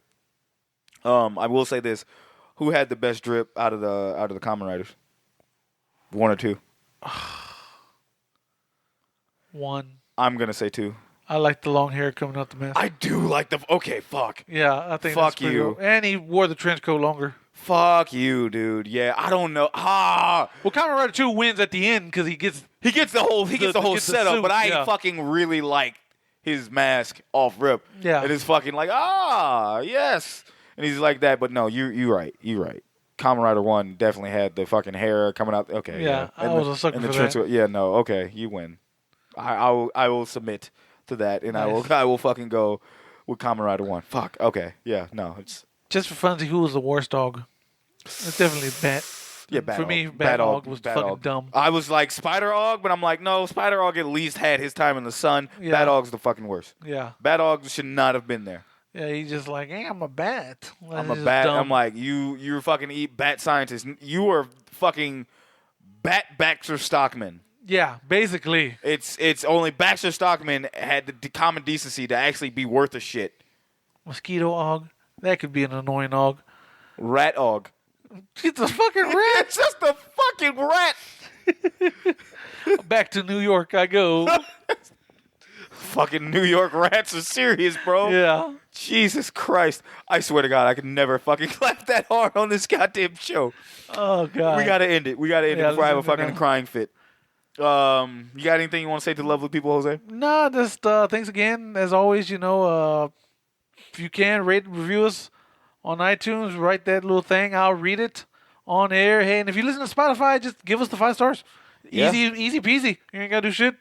I will say this. Who had the best drip out of the Kamen Riders? 1 or 2? 1. I'm going to say 2. I like the long hair coming out the mask. I do like the... Okay, fuck. Yeah, I think Fuck that's pretty you. cool. And he wore the trench coat longer. Fuck you, dude. Yeah, I don't know. Well, Kamen Rider 2 wins at the end because he gets the whole setup, suit, but I yeah. fucking really like his mask off rip. Yeah. It is fucking like, yes. And he's like that, but no, you're right. You're right. Kamen Rider 1 definitely had the fucking hair coming out. Okay. Yeah, I was a sucker for that. Yeah, no, okay, you win. I will submit to that, and Nice. I will fucking go with Kamen Rider 1. Fuck. Okay. Yeah, no, it's... Just for funsy, who was the worst dog? It's definitely Bat. Yeah, Bat For Og. me, Bat Og was fucking dumb. I was like Spider Og, but I'm like, no, Spider Og at least had his time in the sun. Yeah. Bat Og's the fucking worst. Yeah. Bat Og should not have been there. Yeah, he's just like, hey, I'm a bat. I'm a bat. Dumb. I'm like, you're fucking bat scientist. You are fucking Bat Baxter Stockman. Yeah, basically. It's only Baxter Stockman had the common decency to actually be worth a shit. Mosquito Og. That could be an annoying Og. Rat Og. It's a fucking rat. It's just a fucking rat. Back to New York I go. Fucking New York rats are serious, bro. Yeah. Jesus Christ. I swear to God, I could never fucking clap that hard on this goddamn show. Oh, God. We gotta end it. Yeah, Before I have a let's end it fucking now. crying fit. You got anything you want to say to the lovely people, Jose? No, just thanks again. As always, if you can, rate and review us on iTunes. Write that little thing. I'll read it on air. Hey, and if you listen to Spotify, just give us the 5 stars. Yeah. Easy peasy. You ain't got to do shit.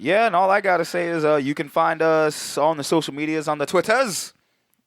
Yeah, and all I gotta say is you can find us on the social medias, on the Twitters.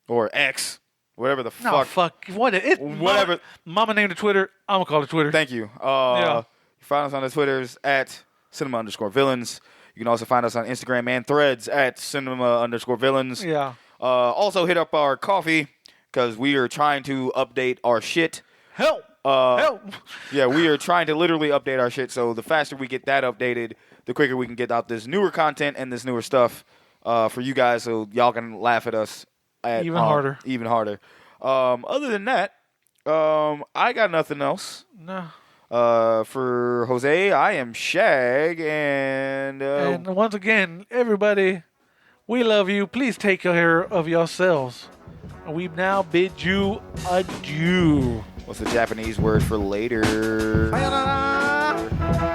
Or X. Whatever the No, fuck. Whatever. Mama named it Twitter. I'm going to call it Twitter. Thank you. Yeah. You find us on the Twitters at cinema_villains. You can also find us on Instagram and Threads at cinema_villains. Yeah. Also hit up our coffee because we are trying to update our shit. Help. Yeah, we are trying to literally update our shit. So the faster we get that updated, the quicker we can get out this newer content and this newer stuff for you guys, so y'all can laugh at us Even harder. Even harder. Other than that, I got nothing else. No. For Jose, I am Shag, and once again, everybody, we love you. Please take care of yourselves. And we now bid you adieu. what's the Japanese word for later? Sayonara.